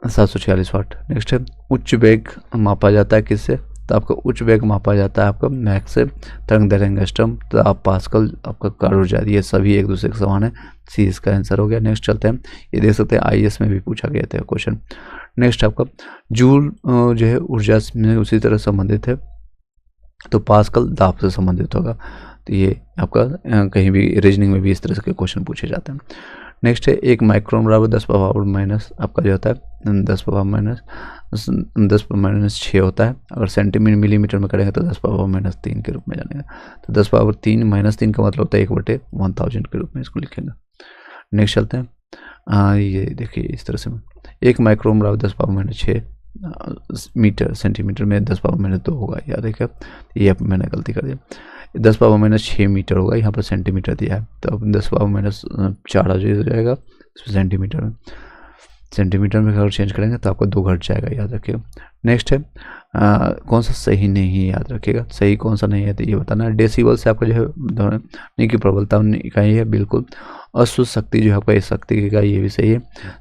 746 वाट। नेक्स्ट है, उच्च वेग मापा जाता है किससे, तो आपका उच्च वेग मापा जाता है आपका मैक से, तरंग दैर्घ्य एंगस्ट्रम, तो आप पास्कल आपका कार्ड ऊर्जा, ये सभी एक दूसरे के समान है, सी इसका आंसर हो गया। नेक्स्ट चलते हैं, ये देख सकते हैं IAS में भी पूछा गया था क्वेश्चन। नेक्स्ट आपका जूल जो है ऊर्जा में उसी तरह संबंधित है, तो पास्कल दाब से संबंधित होगा, तो ये आपका कहीं भी रीजनिंग में भी इस तरह के क्वेश्चन पूछे जाते हैं। नेक्स्ट है, एक माइक्रोन बराबर 10⁻⁻, आपका जो होता है 10⁻⁻6 होता है। अगर सेंटीमीटर मिलीमीटर में करेंगे तो 10⁻⁻3 के रूप में जानेगा, तो 10⁻3 का मतलब होता है 1/1000 के रूप में इसको लिखेंगे। नेक्स्ट चलते हैं, ये देखिए इस तरह से, एक माइक्रोन बराबर 10⁻⁻6 मीटर, सेंटीमीटर में 10⁻⁻2 होगा, याद रखिए, ये मैंने गलती कर दिया, 10⁻⁻6 मीटर होगा, यहाँ पर सेंटीमीटर दिया है, तो अब 10⁻4 हो जाएगा सेंटीमीटर में अगर चेंज करेंगे तो आपको 2 घट जाएगा, याद रखिएगा। नेक्स्ट है, कौन सा सही नहीं है, याद रखिएगा, सही कौन सा नहीं है, तो ये बताना है। डेसिबल से आपका जो है ध्वनि की प्रबलता इकाई है, बिल्कुल। अश्व शक्ति जो है आपका इस शक्ति की इकाई, ये भी सही है।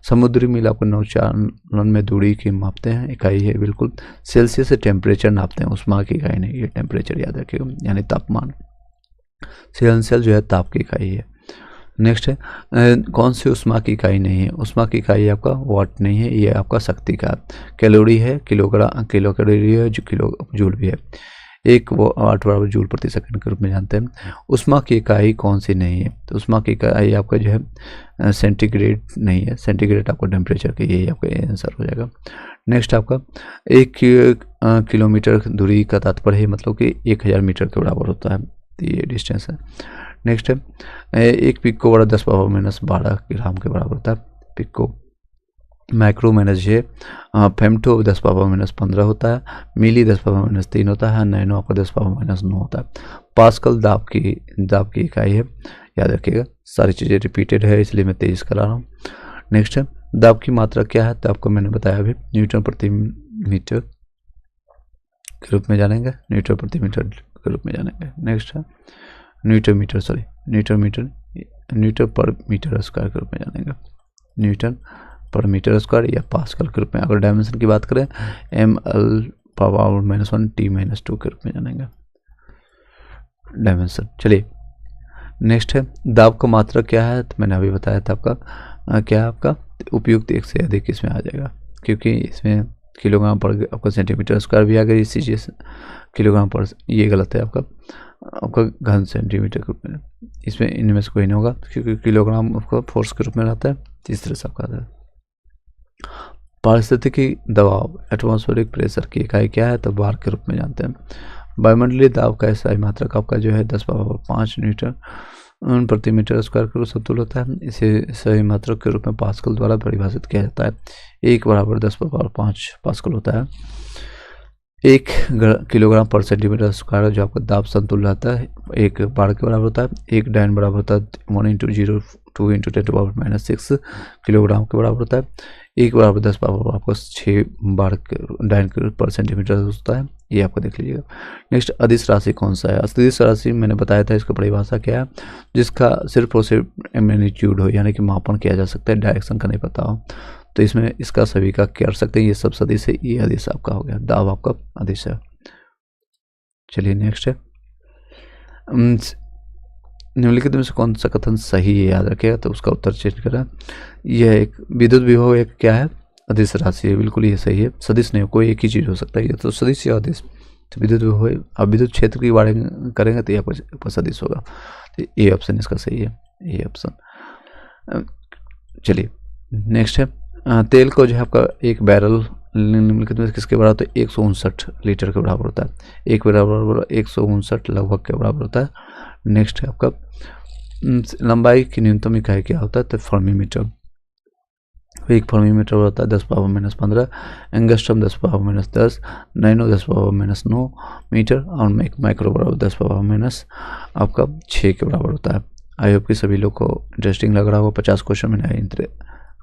समुद्री मील आपको नौचालन में दूरी की मापते हैं, इकाई है, बिल्कुल। सेल्सियस से टेम्परेचर नापते हैं, ऊष्मा की इकाई नहीं, ये टेम्परेचर याद रखिएगा, यानी तापमान। सेल्सियस जो है ताप की इकाई है। नेक्स्ट है, कौन सी ऊष्मा की इकाई नहीं है, ऊष्मा की इकाई आपका वाट नहीं है, ये आपका शक्ति का। कैलोरी है, किलो कैलोरी है, जो किलो जूल भी है। 1 वाट बराबर जूल प्रति सेकंड के रूप में जानते हैं। ऊष्मा की इकाई कौन सी नहीं है, तो ऊष्मा की इकाई आपका जो है सेंटीग्रेड नहीं है, सेंटीग्रेड आपका टेम्परेचर का, यही आपका आंसर हो जाएगा। नेक्स्ट आपका 1 किलोमीटर दूरी का तात्पर्य है, मतलब कि 1000 मीटर के बराबर होता है, तो ये डिस्टेंस है। नेक्स्ट है, एक पिको बड़ा 10⁻⁻12 ग्राम के बराबर होता है, पिको। माइक्रो है, फेम्टो 10⁻⁻15 होता है, मिली 10⁻⁻3 होता है, नैनो आपका 10⁻⁻9 होता है। पास्कल दाब की इकाई है, याद रखिएगा, सारी चीज़ें रिपीटेड है इसलिए मैं तेज करा रहा हूँ। नेक्स्ट है, दाब की मात्रा क्या है, तो आपको मैंने बताया अभी, न्यूटन प्रति मीटर के रूप में जानेंगे, न्यूटन प्रति मीटर के रूप में जानेंगे। नेक्स्ट है न्यूटन पर मीटर स्क्वायर के रूप में जानेंगे, न्यूटन पर मीटर स्क्वायर या पास्कल के रूप में। अगर डायमेंशन की बात करें, ml⁻⁻1 T-2 के रूप में जानेंगे डायमेंशन। चलिए नेक्स्ट है, दाब का मात्रा क्या है, तो मैंने अभी बताया था आपका क्या है, आपका उपयुक्त 1 से अधिक इसमें आ जाएगा, क्योंकि इसमें किलोग्राम पर आपका सेंटीमीटर स्क्वायर भी आ गया, इस चीज़ किलोग्राम पर, ये गलत है आपका घन सेंटीमीटर के रूप में, इसमें इनमें से कोई नहीं होगा, क्योंकि किलोग्राम आपका फोर्स के रूप में रहता है, इस तरह से आपका आता है। पारिस्थितिकी दबाव, एटमॉस्फेरिक प्रेशर की इकाई क्या है, तो बार के रूप में जानते हैं। वायुमंडलीय दाब का सही मात्रक आपका जो है 10⁻5 न्यूटन प्रति मीटर स्क्वायर के रूप समतुल्य होता है। इसे सही मात्रक के रूप में पास्कल द्वारा परिभाषित किया जाता है। 1 बराबर 10⁻5 पास्कल होता है। 1 किलोग्राम पर सेंटीमीटर स्क्वायर जो आपका दाब समतुल्य रहता है 1 बार के बराबर होता है। 1 डायन बराबर होता है 1 × 0 2 × 10⁻⁶ किलोग्राम के बराबर होता है। 1 बराबर 10 पावर आपको 6 बार डायन पर सेंटीमीटर होता है। ये आपको देख लीजिएगा। नेक्स्ट अदिश राशि कौन सा है? अदिश राशि मैंने बताया था, इसका परिभाषा क्या है? जिसका सिर्फ और सिर्फ मैग्नीट्यूड हो, यानी कि मापन किया जा सकता है, डायरेक्शन का नहीं पता हो। तो इसमें इसका सभी का कर सकते हैं। ये सब सदिश है, ये अदिश आपका हो गया, दाब आपका अदिश है। चलिए नेक्स्ट है निम्नलिखित में से कौन सा कथन सही है? याद रखिएगा, तो उसका उत्तर चेंज करें। यह एक विद्युत विभव एक क्या है? अदिश राशि है, बिल्कुल ये सही है। सदिश नहीं, कोई एक ही चीज़ हो सकता है, ये तो सदिश या अदिश। तो विद्युत विभव है। अब विद्युत क्षेत्र की बारे में करेंगे तो ये आपका सदिश होगा। तो ये ऑप्शन इसका सही है, ये ऑप्शन। चलिए नेक्स्ट है तेल को जो है आपका एक बैरल निम्नलिखित में किसके बराबर होता है? 159 लीटर के बराबर होता है। एक बराबर 159 लगभग के बराबर होता है। नेक्स्ट है आपका लंबाई की न्यूनतम इकाई क्या होता है? तो फर्मीमीटर। एक फर्मीमीटर होता है 10⁻⁻15, एंगस्ट्रम 10⁻⁻10, नैनो 10⁻⁻9 मीटर और माइक्रो बराबर 10⁻⁻ आपका 6 के बराबर होता है। आई होप कि सभी लोग को इंटरेस्टिंग लग रहा होगा। 50 क्वेश्चन मैंने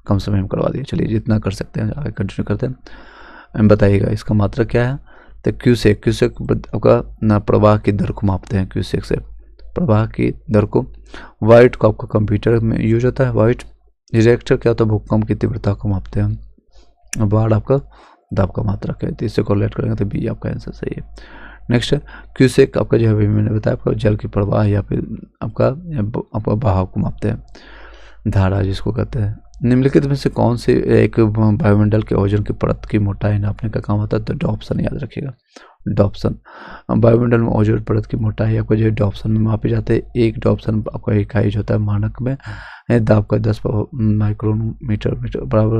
कम समय में करवा दिया। चलिए जितना कर सकते हैं आगे कंटिन्यू करते हैं। बताइएगा इसका मात्रक क्या है? तो क्यूसेक आपका ना प्रवाह की दर को मापते हैं। क्यूसेक से प्रवाह की दर को। वाइट को आपका कंप्यूटर में यूज होता है। वाइट रिएक्टर क्या होता है? भूकंप की तीव्रता को मापते हैं। बाढ़ आपका दाब का मात्रक है। तो इससे कोरिलेट करेंगे तो बी आपका आंसर सही है। नेक्स्ट है क्यूसेक आपका जो है मैंने बताया आपका जल की प्रवाह या फिर आपका बहाव को मापते हैं, धारा जिसको कहते हैं। निम्नलिखित में से कौन से एक वायुमंडल के ओजोन की परत की मोटाई नापने का काम होता है? तो डॉप्सन याद रखिएगा, डॉप्सन। वायुमंडल में ओजोन परत की मोटाई आपको जो डॉप्सन में मापे जाते हैं। एक डॉप्सन आपका इकाई जो होता है मानक में दाब का 10 माइक्रोमीटर बराबर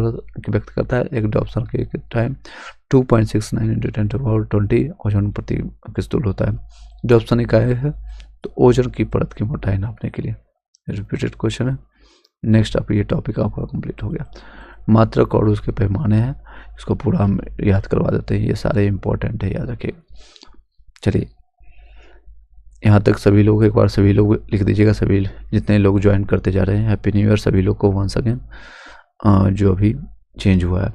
व्यक्त करता है। एक डॉप्सन के टाइम 2.69 × 10⁻20 ओजोन प्रति क्रिस्टल होता है। डॉप्सन इकाई है तो ओजोन की परत की मोटाई नापने के लिए। रिपीटेड क्वेश्चन है। नेक्स्ट आप ये टॉपिक आपका कंप्लीट हो गया। मात्रक और उसके पैमाने हैं, इसको पूरा हम याद करवा देते हैं। ये सारे इंपॉर्टेंट है, याद रखिए। चलिए यहाँ तक सभी लोग एक बार सभी लोग लिख दीजिएगा। सभी जितने लोग ज्वाइन करते जा रहे हैं, हैप्पी न्यू ईयर सभी लोग को वंस अगेन, जो अभी चेंज हुआ है।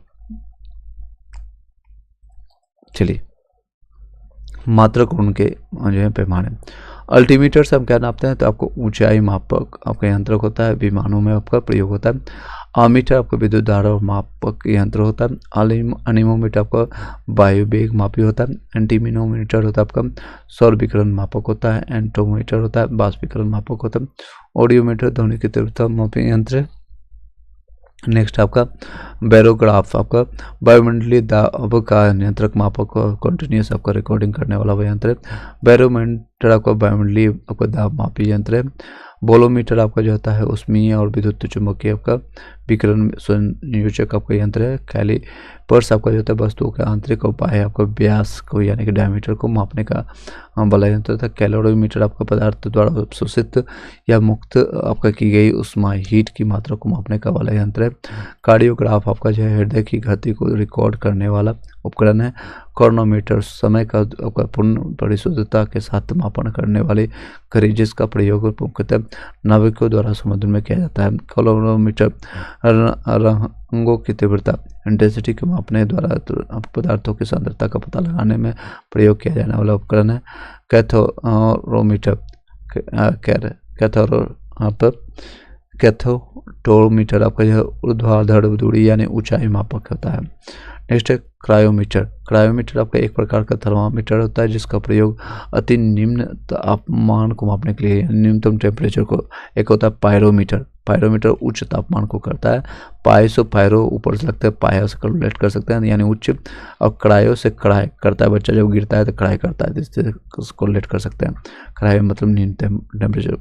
चलिए मात्रक और उनके जो है पैमाने। अल्टीमीटर से हम क्या नापते हैं? तो आपको ऊंचाई मापक आपका यंत्रक होता है, विमानों में आपका प्रयोग होता है। आमीटर आपका विद्युत धारा और मापक यंत्र होता है। अनिमोमीटर आपका वायु वेग मापी होता है। एंटीमिनोमीटर होता है आपका सौर विकिरण मापक होता है। एंटोमीटर होता है बाष्पीकरण मापक होता है। ऑडियोमीटर ध्वनि की तीव्रता मापी यंत्र है। नेक्स्ट आपका बैरोग्राफ आपका वायुमंडलीय दाब का नियंत्रक मापक कंटिन्यूस आपका रिकॉर्डिंग करने वाला यंत्र है। बैरोमीटर आपका वायुमंडलीय आपका दाब मापी यंत्र है। बोलोमीटर आपका जो होता है उष्मीय और विद्युत चुंबकीय आपका विकिरण संयोजक आपका यंत्र है। कैलिपर्स आपका जो होता है वस्तुओं के आंतरिक उपाय आपका व्यास को यानी कि डायमीटर को मापने का वाला यंत्र था। कैलोरीमीटर आपका पदार्थ द्वारा अवशोषित या मुक्त आपका की गई उष्मा हीट की मात्रा को मापने का वाला यंत्र है। कार्डियोग्राफ आपका जो है हृदय की गति को रिकॉर्ड करने वाला उपकरण है। क्रोनोमीटर समय का आपका पूर्ण परिशुद्धता के साथ मापन करने वाली घड़ी जिसका प्रयोग मुख्यतः नाविकों द्वारा समुद्र में किया जाता है। कैलोरीमीटर रंगों की तीव्रता इंटेंसिटी को मापने द्वारा पदार्थों की सांद्रता का पता लगाने में प्रयोग किया जाने वाला उपकरण है। कैथोरोमीटर कैथोटोमीटर आपका जो ऊर्ध्वाधर दूरी यानी ऊंचाई मापक होता है। नेक्स्ट है क्रायोमीटर। क्रायोमीटर आपका एक प्रकार का थर्मामीटर होता है जिसका प्रयोग अति निम्न तापमान को मापने के लिए, न्यूनतम टेम्परेचर को। एक होता है पायरोमीटर। पायरोमीटर उच्च तापमान को करता है। पायसो पायरो ऊपर से लगता है, पाया से कैलकुलेट कर सकते हैं यानी उच्च, और क्रायो से कढ़ाई करता है। बच्चा जब गिरता है तो कढ़ाई करता है, इससे कैलकुलेट कर सकते हैं। कढ़ाई मतलब न्यूनतम टेम्परेचर।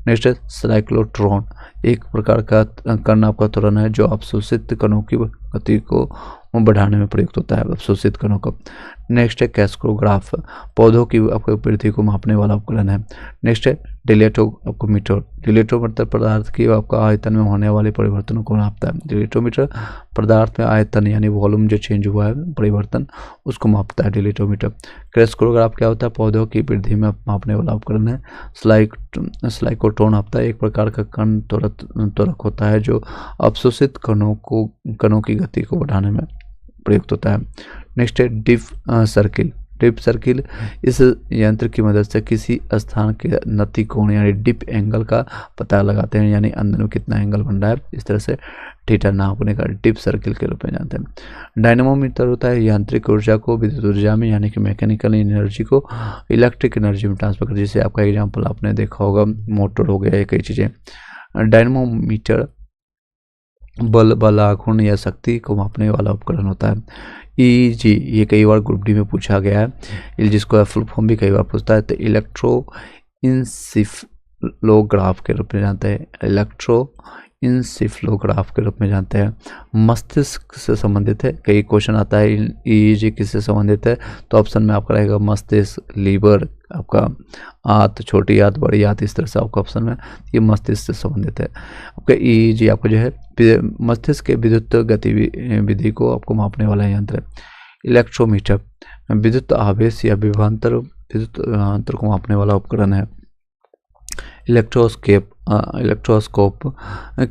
नेक्स्ट है साइक्लोट्रॉन। एक प्रकार का कण आपका त्वरण है जो अवशोषित कणों की गति को बढ़ाने में प्रयुक्त होता है अवशोषित कणों का। नेक्स्ट है कैस्क्रोग्राफ, पौधों की आपको वृद्धि को मापने वाला उपकरण है। नेक्स्ट है डिलेटोमीटर, डिलेटोमीटर पदार्थ की आपका आयतन में होने वाले परिवर्तनों को नापता है। डिलेटोमीटर पदार्थ में आयतन यानी वॉल्यूम जो चेंज हुआ है परिवर्तन उसको मापता है डिलेटोमीटर। कैस्क्रोग्राफ क्या होता है, पौधों की वृद्धि में मापने वाला उपकरण है। स्लाइकोट्रॉन आपता है एक प्रकार का कण त्वरक होता है जो अवशोषित कणों की गति को बढ़ाने में प्रयुक्त होता है। नेक्स्ट है डिप सर्किल, डिप सर्किल इस यंत्र की मदद से किसी स्थान के नति कोण यानी डिप एंगल का पता लगाते हैं, यानी अंदर में कितना एंगल बन रहा है इस तरह से थीटा नापने का डिप सर्किल के रूप में जानते हैं। डायनेमोमीटर होता है यांत्रिक ऊर्जा को विद्युत ऊर्जा में यानी कि मैकेनिकल एनर्जी को इलेक्ट्रिक एनर्जी में ट्रांसफर कर, जैसे आपका एग्जाम्पल आपने देखा होगा मोटर हो गया, कई चीज़ें। डायनेमोमीटर बल आघूर्ण या शक्ति को मापने वाला उपकरण होता है। EEG ये कई बार ग्रुप डी में पूछा गया है, जिसको फुल फॉर्म भी कई बार पूछता है, तो इलेक्ट्रोइंसिफलोग्राफ के रूप में जानते हैं, इलेक्ट्रोइंसिफलोग्राफ के रूप में जानते हैं। मस्तिष्क से संबंधित है, कई क्वेश्चन आता है EEG किससे संबंधित है, तो ऑप्शन में आपका रहेगा मस्तिष्क, लीवर, आपका आंत, छोटी आंत, बड़ी आंत, इस तरह से आपका ऑप्शन में ये मस्तिष्क से संबंधित है। आपका EEG आपको जो है मस्तिष्क के विद्युत गतिविधि को आपको मापने वाला यंत्र है। इलेक्ट्रोमीटर विद्युत आवेश या विभवांतर विद्युत अंतर को मापने वाला उपकरण है। इलेक्ट्रोस्कोप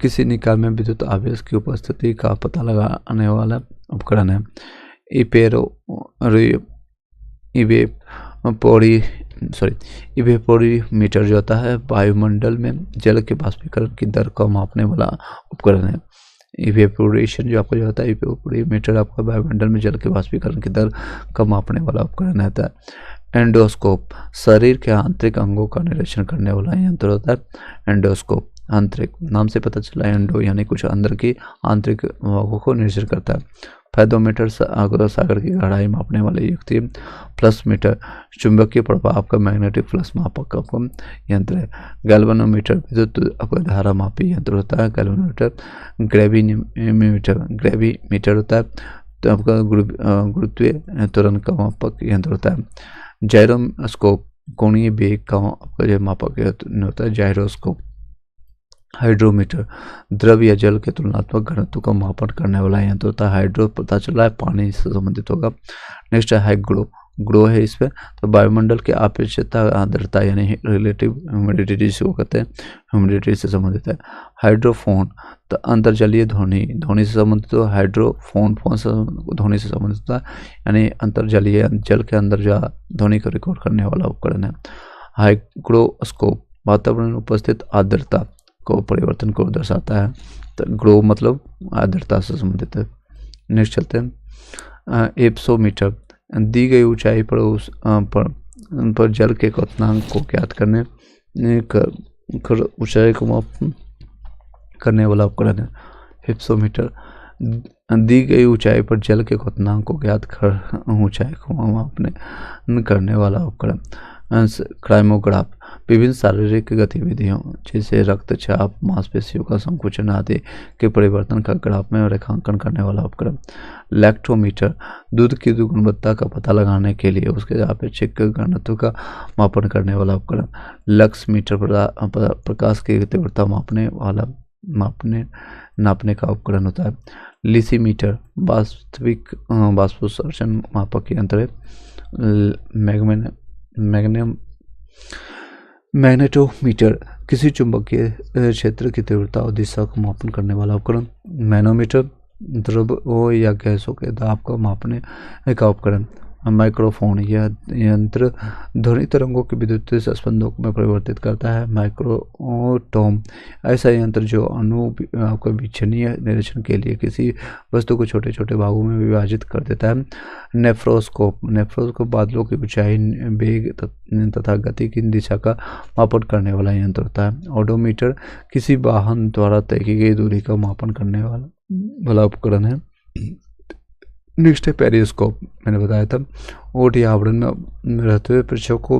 किसी निकाय में विद्युत आवेश की उपस्थिति का पता लगाने वाला उपकरण है। इवेपोरीमीटर जो होता है वायुमंडल में जल के बाष्पीकरण की दर को मापने वाला उपकरण है। इवेपोरेशन जो आपको जो होता है, इवेपोरीमीटर आपका वायुमंडल में जल के बाष्पीकरण की दर को मापने वाला उपकरण रहता है। एंडोस्कोप शरीर के आंतरिक अंगों का निरीक्षण करने वाला यंत्र होता है। एंडोस्कोप आंतरिक, नाम से पता चला एंडो यानी कुछ अंदर की आंतरिक भागों को निरीक्षण करता है। फेदोमीटर सागर की गहराई मापने वाले युक्ति। फ्लक्स मीटर चुंबकीय प्रभाव का मैग्नेटिक फ्लक्स मापक का यंत्र है। गैल्वेनोमीटर विद्युत धारा मापी यंत्र होता है। गैल्वेनोमीटर ग्रेविमीटर होता है, तो आपका गुरुत्वीय त्वरण का मापक यंत्र होता है। जायरोस्कोप कोणीय वेग का आपका जो मापक होता है जायरोस्कोप। हाइड्रोमीटर द्रव या जल के तुलनात्मक घनत्व का मापन करने वाला यंत्र होता है। हाइड्रो पता चला है पानी से संबंधित होगा। नेक्स्ट है हाइग्रो, ग्रो है इस पर, तो वायुमंडल के आपेक्षिकता आर्द्रता यानी रिलेटिव ह्यूमिडिटी से वो कहते हैं, ह्यूमिडिटी से संबंधित है। हाइड्रोफोन तो अंतर्जलीय ध्वनि, ध्वनि से संबंधित हो। हाइड्रोफोन फोन से ध्वनि से संबंधित होता है, यानी अंतर्जलीय जल के अंदर जो ध्वनि को रिकॉर्ड करने वाला उपकरण है। हाइग्रोस्कोप वातावरण में उपस्थित आर्द्रता को परिवर्तन को दर्शाता है, तो ग्रो मतलब आर्द्रता से संबंधित है। नेक्स्ट चलते हैं एप्सोमीटर दी गई ऊंचाई पर जल के क्वथनांक को ज्ञात करने ऊंचाई को माप करने वाला उपकरण है। एप्सोमीटर दी गई ऊंचाई पर जल के क्वथनांक को ज्ञात कर ऊंचाई को मापने करने वाला उपकरण। क्राइमोग्राफ विभिन्न शारीरिक गतिविधियों जैसे रक्तचाप, मांसपेशियों का संकुचन आदि के परिवर्तन का ग्राफ में रेखांकन करने वाला उपकरण। लैक्टोमीटर दूध की गुणवत्ता का पता लगाने के लिए उसके आपेक्षिक घनत्व का मापन करने वाला उपकरण। लक्स मीटर प्रकाश की तीव्रता नापने का उपकरण होता है। लिसीमीटर वास्तविक वाष्पोत्सर्जन मापक यंत्र है। मैग्नेटोमीटर किसी चुंबकीय क्षेत्र की तीव्रता और दिशा को मापन करने वाला उपकरण। मैनोमीटर द्रव्यों या गैसों के दाब को मापने का उपकरण। माइक्रोफोन यह यंत्र ध्वनि तरंगों के विद्युत स्पंदों में परिवर्तित करता है। माइक्रोटोम ऐसा यंत्र जो आपको विच्छनीय निरीक्षण के लिए किसी वस्तु को छोटे छोटे भागों में विभाजित कर देता है। नेफ्रोस्कोप बादलों की ऊंचाई, वेग तथा गति की दिशा का मापन करने वाला यंत्र होता है। ओडोमीटर किसी वाहन द्वारा तय की गई दूरी का मापन करने वाला उपकरण है। नेक्स्ट है पेरिस्कोप, मैंने बताया था ओट या आवरण में रहते हुए प्रेक्षक को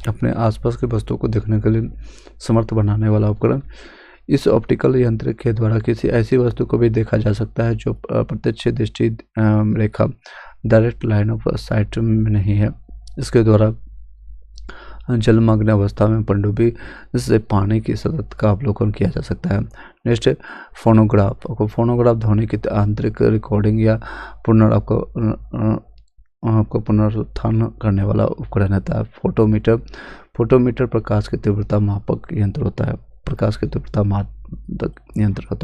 अपने आसपास के वस्तुओं को देखने के लिए समर्थ बनाने वाला उपकरण। इस ऑप्टिकल यंत्र के द्वारा किसी ऐसी वस्तु को भी देखा जा सकता है जो प्रत्यक्ष दृष्टि रेखा डायरेक्ट लाइन ऑफ साइट में नहीं है। इसके द्वारा जलमग्न अवस्था में पनडुब्बी से पानी की सतह का अवलोकन किया जा सकता है। नेक्स्ट है फोनोग्राफ। फोनोग्राफ ध्वनि की आंतरिक रिकॉर्डिंग या आपको पुनरुत्थान करने वाला उपकरण होता है। फोटोमीटर प्रकाश की तीव्रता मापक यंत्र होता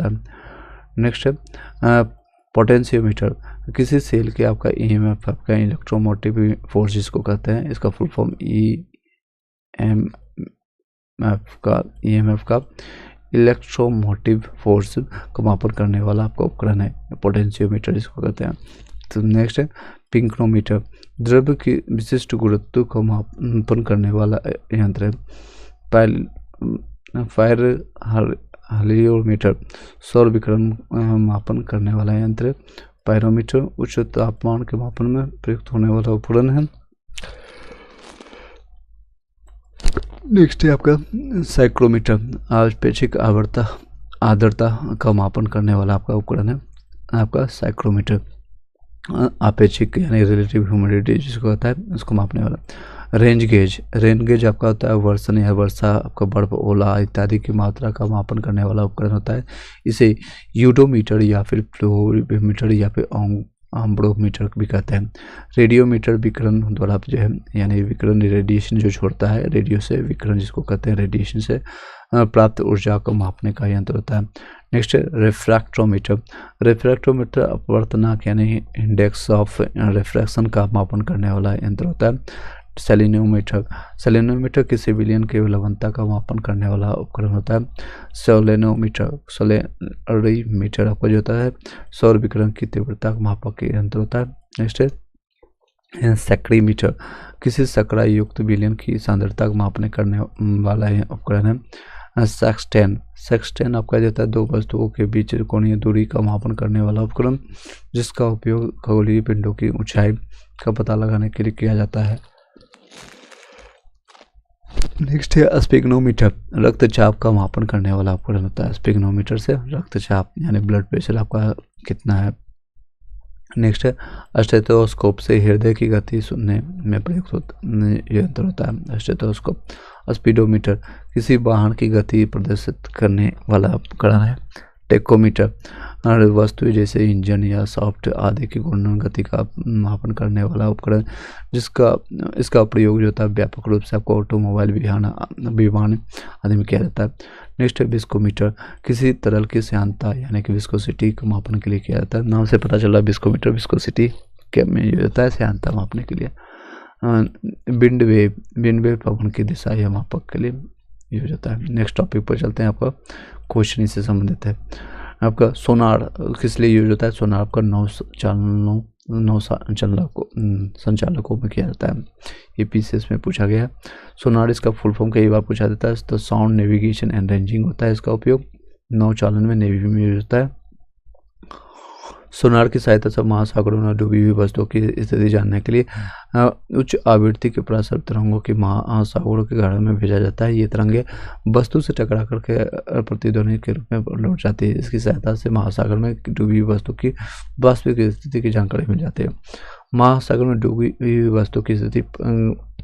है। नेक्स्ट है पोटेंशियोमीटर। किसी सेल के आपका ईएमएफ आपका इलेक्ट्रोमोटिव फोर्स जिसको कहते हैं, इसका फुल फॉर्म ईएमएफ का इलेक्ट्रोमोटिव फोर्स को मापन करने वाला आपका उपकरण है, पोटेंशियोमीटर जिसको कहते हैं। तो नेक्स्ट है पिंक्रोमीटर। द्रव्य की विशिष्ट गुरुत्व को मापन करने वाला यंत्र है। Fire heliometer. सौर विकिरण मापन करने वाला यंत्र है। पायरोमीटर उच्च तापमान के मापन में प्रयुक्त होने वाला उपकरण है। नेक्स्ट है आपका साइक्रोमीटर। आपेक्षिक आर्द्रता का मापन करने वाला आपका उपकरण है आपका साइक्रोमीटर। आपेक्षिक यानी रिलेटिव ह्यूमिडिटी जिसको कहता है, उसको मापने वाला। रेंज गेज आपका होता है वर्षण या वर्षा, आपका बर्फ, ओला इत्यादि की मात्रा का मापन करने वाला उपकरण होता है। इसे यूडोमीटर या फिर फ्लोरीमीटर या फिर आम्ब्रोमीटर भी कहते हैं। रेडियोमीटर विकिरण द्वारा जो है यानी विकिरण रेडिएशन जो छोड़ता है रेडियो से, विकिरण जिसको कहते हैं रेडिएशन से प्राप्त ऊर्जा को मापने का यंत्र होता है। नेक्स्ट रिफ्रैक्टोमीटर अपवर्तनांक यानी इंडेक्स ऑफ रिफ्रैक्शन का मापन करने वाला यंत्र होता है। सेलेनोमीटर किसी विलयन की लवणता का मापन करने वाला उपकरण होता है। सोलेनोमीटर आपका जो होता है सौर विकिरण की तीव्रता का मापक यंत्र होता है। नेक्स्ट है सैक्रीमीटर। किसी सकरा युक्त विलयन की सांद्रता को मापने करने वाला उपकरण है। सेक्सटेन आपका जाता है दो वस्तुओं के बीच कोणीय दूरी का मापन करने वाला उपकरण, जिसका उपयोग खगोलीय पिंडों की ऊंचाई का पता लगाने के लिए किया जाता है। नेक्स्ट है स्पिग्नोमीटर। रक्तचाप का मापन करने वाला उपकरण होता है। स्पिग्नोमीटर से रक्तचाप यानी ब्लड प्रेशर आपका कितना है। नेक्स्ट है स्टेथोस्कोप। से हृदय की गति सुनने में प्रयुक्त यंत्र होता है स्टेथोस्कोप। स्पीडोमीटर किसी वाहन की गति प्रदर्शित करने वाला उपकरण है। टेकोमीटर वस्तु जैसे इंजन या सॉफ्ट आदि की घूर्णन गति का मापन करने वाला उपकरण, इसका प्रयोग जो होता है व्यापक रूप से आपको ऑटोमोबाइल विमान आदि में किया जाता है। नेक्स्ट है विस्कोमीटर। किसी तरल की श्यानता यानी कि विस्कोसिटी को मापने के लिए किया जाता है। नाम से पता चल रहा है विस्कोमीटर विस्कोसिटी के में यूज होता है श्यानता मापने के लिए। विंड वेव पवन की दिशा या मापक के लिए यूज होता है। नेक्स्ट टॉपिक पर चलते हैं, आपका क्वेश्चन इससे संबंधित है। आपका सोनार किस लिए यूज होता है। सोनार आपका नौ संचालकों में किया जाता है। ये पीसीएस में पूछा गया है। सोनार इसका फुल फॉर्म कई बार पूछा जाता है। तो साउंड नेविगेशन एंड रेंजिंग होता है इसका उपयोग। नौचालन में नेवी में यूज होता है। सोनार की सहायता से महासागरों में डूबी हुई वस्तुओं की स्थिति जानने के लिए उच्च आवृत्ति के प्रसार तरंगों की महासागरों के गाढ़े में भेजा जाता है। ये तरंगे वस्तु से टकरा करके प्रतिध्वनि के रूप में लौट जाती है। इसकी सहायता से महासागर में डूबी हुई वस्तु की वास्तविक स्थिति की जानकारी मिल जाती है। महासागर में डूबी हुई वस्तु की स्थिति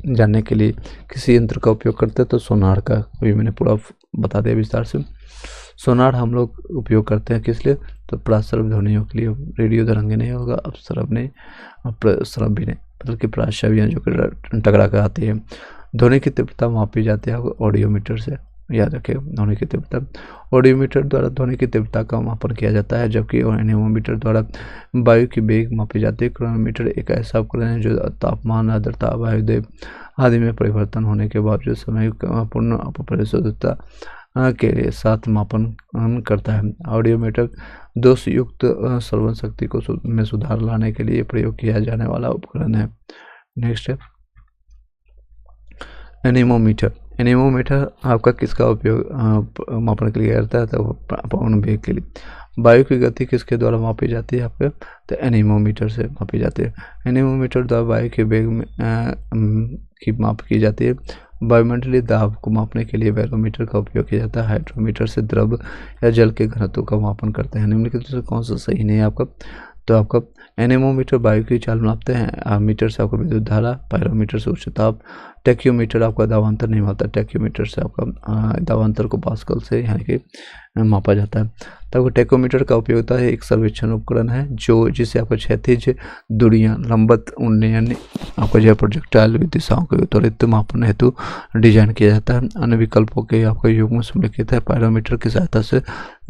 जानने के लिए किसी यंत्र का उपयोग करते हैं, तो सोनार का अभी मैंने पूरा बता दिया विस्तार से। सोनार हम लोग उपयोग करते हैं किस लिए, तो प्रासर्व ध्वनियों के लिए। रेडियो तरंगे नहीं होगा, अपसर्व नहीं, प्रसर्व भी नहीं, मतलब कि प्रासर्वियाँ जो टकरा कर आती है। ध्वनि की तीव्रता मापी जाती है ऑडियोमीटर से, याद रखें ध्वनि की तीव्रता। ऑडियोमीटर द्वारा ध्वनि की तीव्रता का मापन किया जाता है, जबकि एनेमोमीटर द्वारा वायु की वेग मापी जाती है। क्रोनोमीटर एक ऐसा उपकरण है जो तापमान, आर्द्रता, वायुदेव आदि में परिवर्तन होने के बावजूद समय पूर्ण परिशुद्धता के साथ मापन करता है। ऑडियोमीटर दोषयुक्त श्रवण शक्ति को में सुधार लाने के लिए प्रयोग किया जाने वाला उपकरण है। नेक्स्ट है एनेमोमीटर। एनेमोमीटर आपका किसका उपयोग मापन के लिए करता है, तो पवन वेग के लिए। वायु की गति किसके द्वारा मापी जाती है आपके, तो एनेमोमीटर से मापी जाती है। एनेमोमीटर द्वारा वायु के वेग में की माप की जाती है। वायुमंडलीय दाब को मापने के लिए बैरोमीटर का उपयोग किया जाता है। हाइड्रोमीटर से द्रव या जल के घनत्व का मापन करते हैं। निम्नलिखित में से कौन सा सही नहीं है आपका? तो आपका एनेमोमीटर वायु की चाल मापते हैं। मीटर से आपका विद्युत धारा, पायरोमीटर से उच्च ताप, टैक्योमीटर आपका दाबांतर नहीं मापता। टैक्योमीटर से आपका दाबांतर को पास्कल से यानी कि मापा जाता है। तो आपको टैक्योमीटर का उपयोगिता है, एक सर्वेक्षण उपकरण है जो जिसे आपको क्षैतिज दूरियां, लंबवत उन्नयन आपका जो प्रोजेक्टाइल दिशाओं के त्वरित मापन हेतु डिजाइन किया जाता है। अन्य विकल्पों के आपका युग्म सम्मिलित है। पायरोमीटर की सहायता से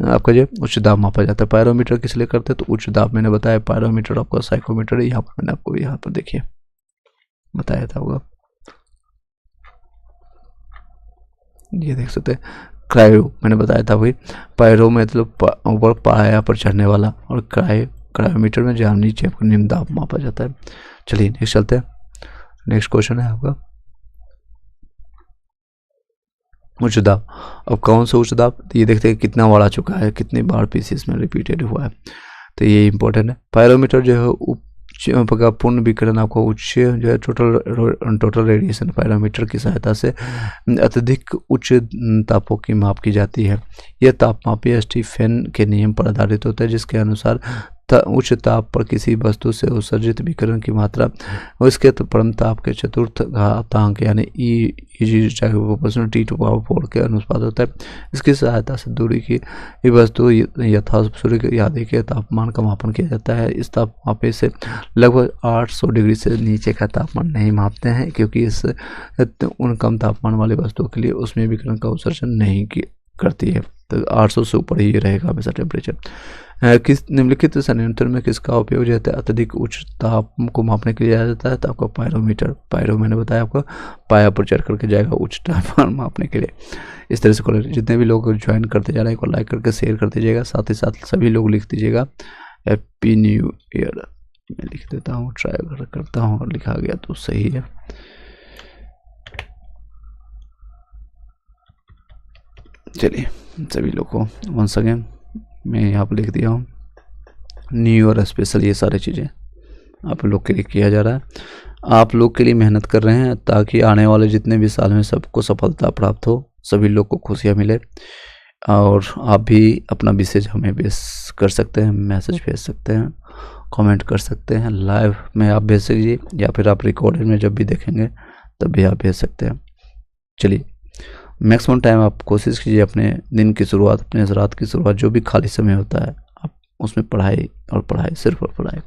आपका जो उच्च दाब मापा जाता है। पायरोमीटर किस लिए करते हैं? तो उच्च दाब मैंने बताया। पायरोमीटर आपका साइकोमीटर है, यहाँ पर मैंने आपको यहाँ पर देखिए बताया था होगा, ये देख सकते हैं। क्रायो मैंने बताया था वही। पायरो मतलब ऊपर पाया पर चढ़ने वाला, और क्रायोमीटर में जहाँ नीचे आपको निम्न दाब मापा जाता है। चलिए नेक्स्ट चलते हैं। नेक्स्ट क्वेश्चन है आपका उच्च दाब। अब कौन सा उच्च दाब? ये देखते हैं कितना बार आ चुका है, कितनी बार पीसीस में रिपीटेड हुआ है, तो ये इंपॉर्टेंट है। पायरोमीटर जो है का पूर्ण विकिरण आपको उच्च जो है टोटल रेडिएशन पायरोमीटर की सहायता से अत्यधिक उच्च तापों की माप की जाती है। यह तापमापी स्टीफेन के नियम पर आधारित होता है, जिसके अनुसार उच्च ताप पर किसी वस्तु से उत्सर्जित विकिरण की मात्रा उसके परम ताप के चतुर्थ घातांक यानी T⁴ के अनुपात होता है। इसकी सहायता से दूरी की वस्तु यथा सूर्य आदि के तापमान का मापन किया जाता है। इस तापमापे से लगभग 800 डिग्री से नीचे का तापमान नहीं मापते हैं, क्योंकि इस उन कम तापमान वाली वस्तुओं के लिए उसमें विकिरण का उत्सर्जन नहीं करती है। तो 800 से ऊपर ही रहेगा हमेशा टेम्परेचर। किस निम्नलिखित संयंत्र में किसका उपयोग जाता है? अत्यधिक उच्च ताप को मापने के लिए जाता है। तो आपका पायरोमीटर, पायरो मैंने बताया आपको पाया पर चढ़ करके जाएगा उच्च तापमान मापने के लिए। इस तरह से जितने भी लोग ज्वाइन करते जा रहे हैं, लाइक करके शेयर कर दीजिएगा। साथ ही साथ सभी लोग लिख दीजिएगा हैप्पी न्यू ईयर। मैं लिख देता हूँ, ट्राई करता हूँ, और लिखा गया तो सही है। चलिए सभी लोग को वंस अगेन मैं यहाँ पर लिख दिया हूँ न्यू ईयर स्पेशल। ये सारी चीज़ें आप लोग के लिए किया जा रहा है, आप लोग के लिए मेहनत कर रहे हैं, ताकि आने वाले जितने भी साल में सबको सफलता प्राप्त हो, सभी लोग को खुशियाँ मिले। और आप भी अपना मैसेज हमें भेज कर सकते हैं, मैसेज भेज सकते हैं, कमेंट कर सकते हैं, लाइव में आप भेज सकिए, या फिर आप रिकॉर्डेड में जब भी देखेंगे तब भी आप भेज सकते हैं। चलिए मैक्सिमम टाइम आप कोशिश कीजिए अपने दिन की शुरुआत, अपने रात की शुरुआत, जो भी खाली समय होता है आप उसमें पढ़ाई और पढ़ाई, सिर्फ पढ़ाई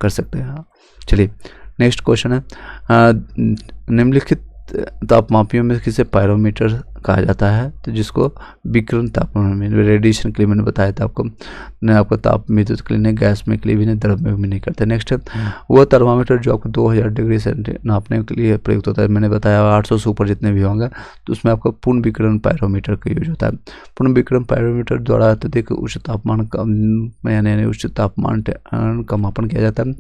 कर सकते हैं। चलिए नेक्स्ट क्वेश्चन है, निम्नलिखित तापमापियों में किसे पायरोमीटर कहा जाता है? तो जिसको विकिरण तापमान में रेडिएशन के लिए मैंने बताया था आपको, न आपको ताप विद्युत के लिए, नहीं गैस में के लिए भी, नहीं द्रव में भी नहीं करते। नेक्स्ट है वह थर्मामीटर जो आपको 2000 डिग्री से नापने के लिए प्रयुक्त होता है। मैंने बताया 800 से ऊपर जितने भी होंगे तो उसमें आपको पूर्ण विकिरण पायरोमीटर का यूज होता है। पूर्ण विकिरण पायरोमीटर द्वारा अत्यधिक उच्च तापमान का यानी उच्च तापमान का मापन किया जाता है।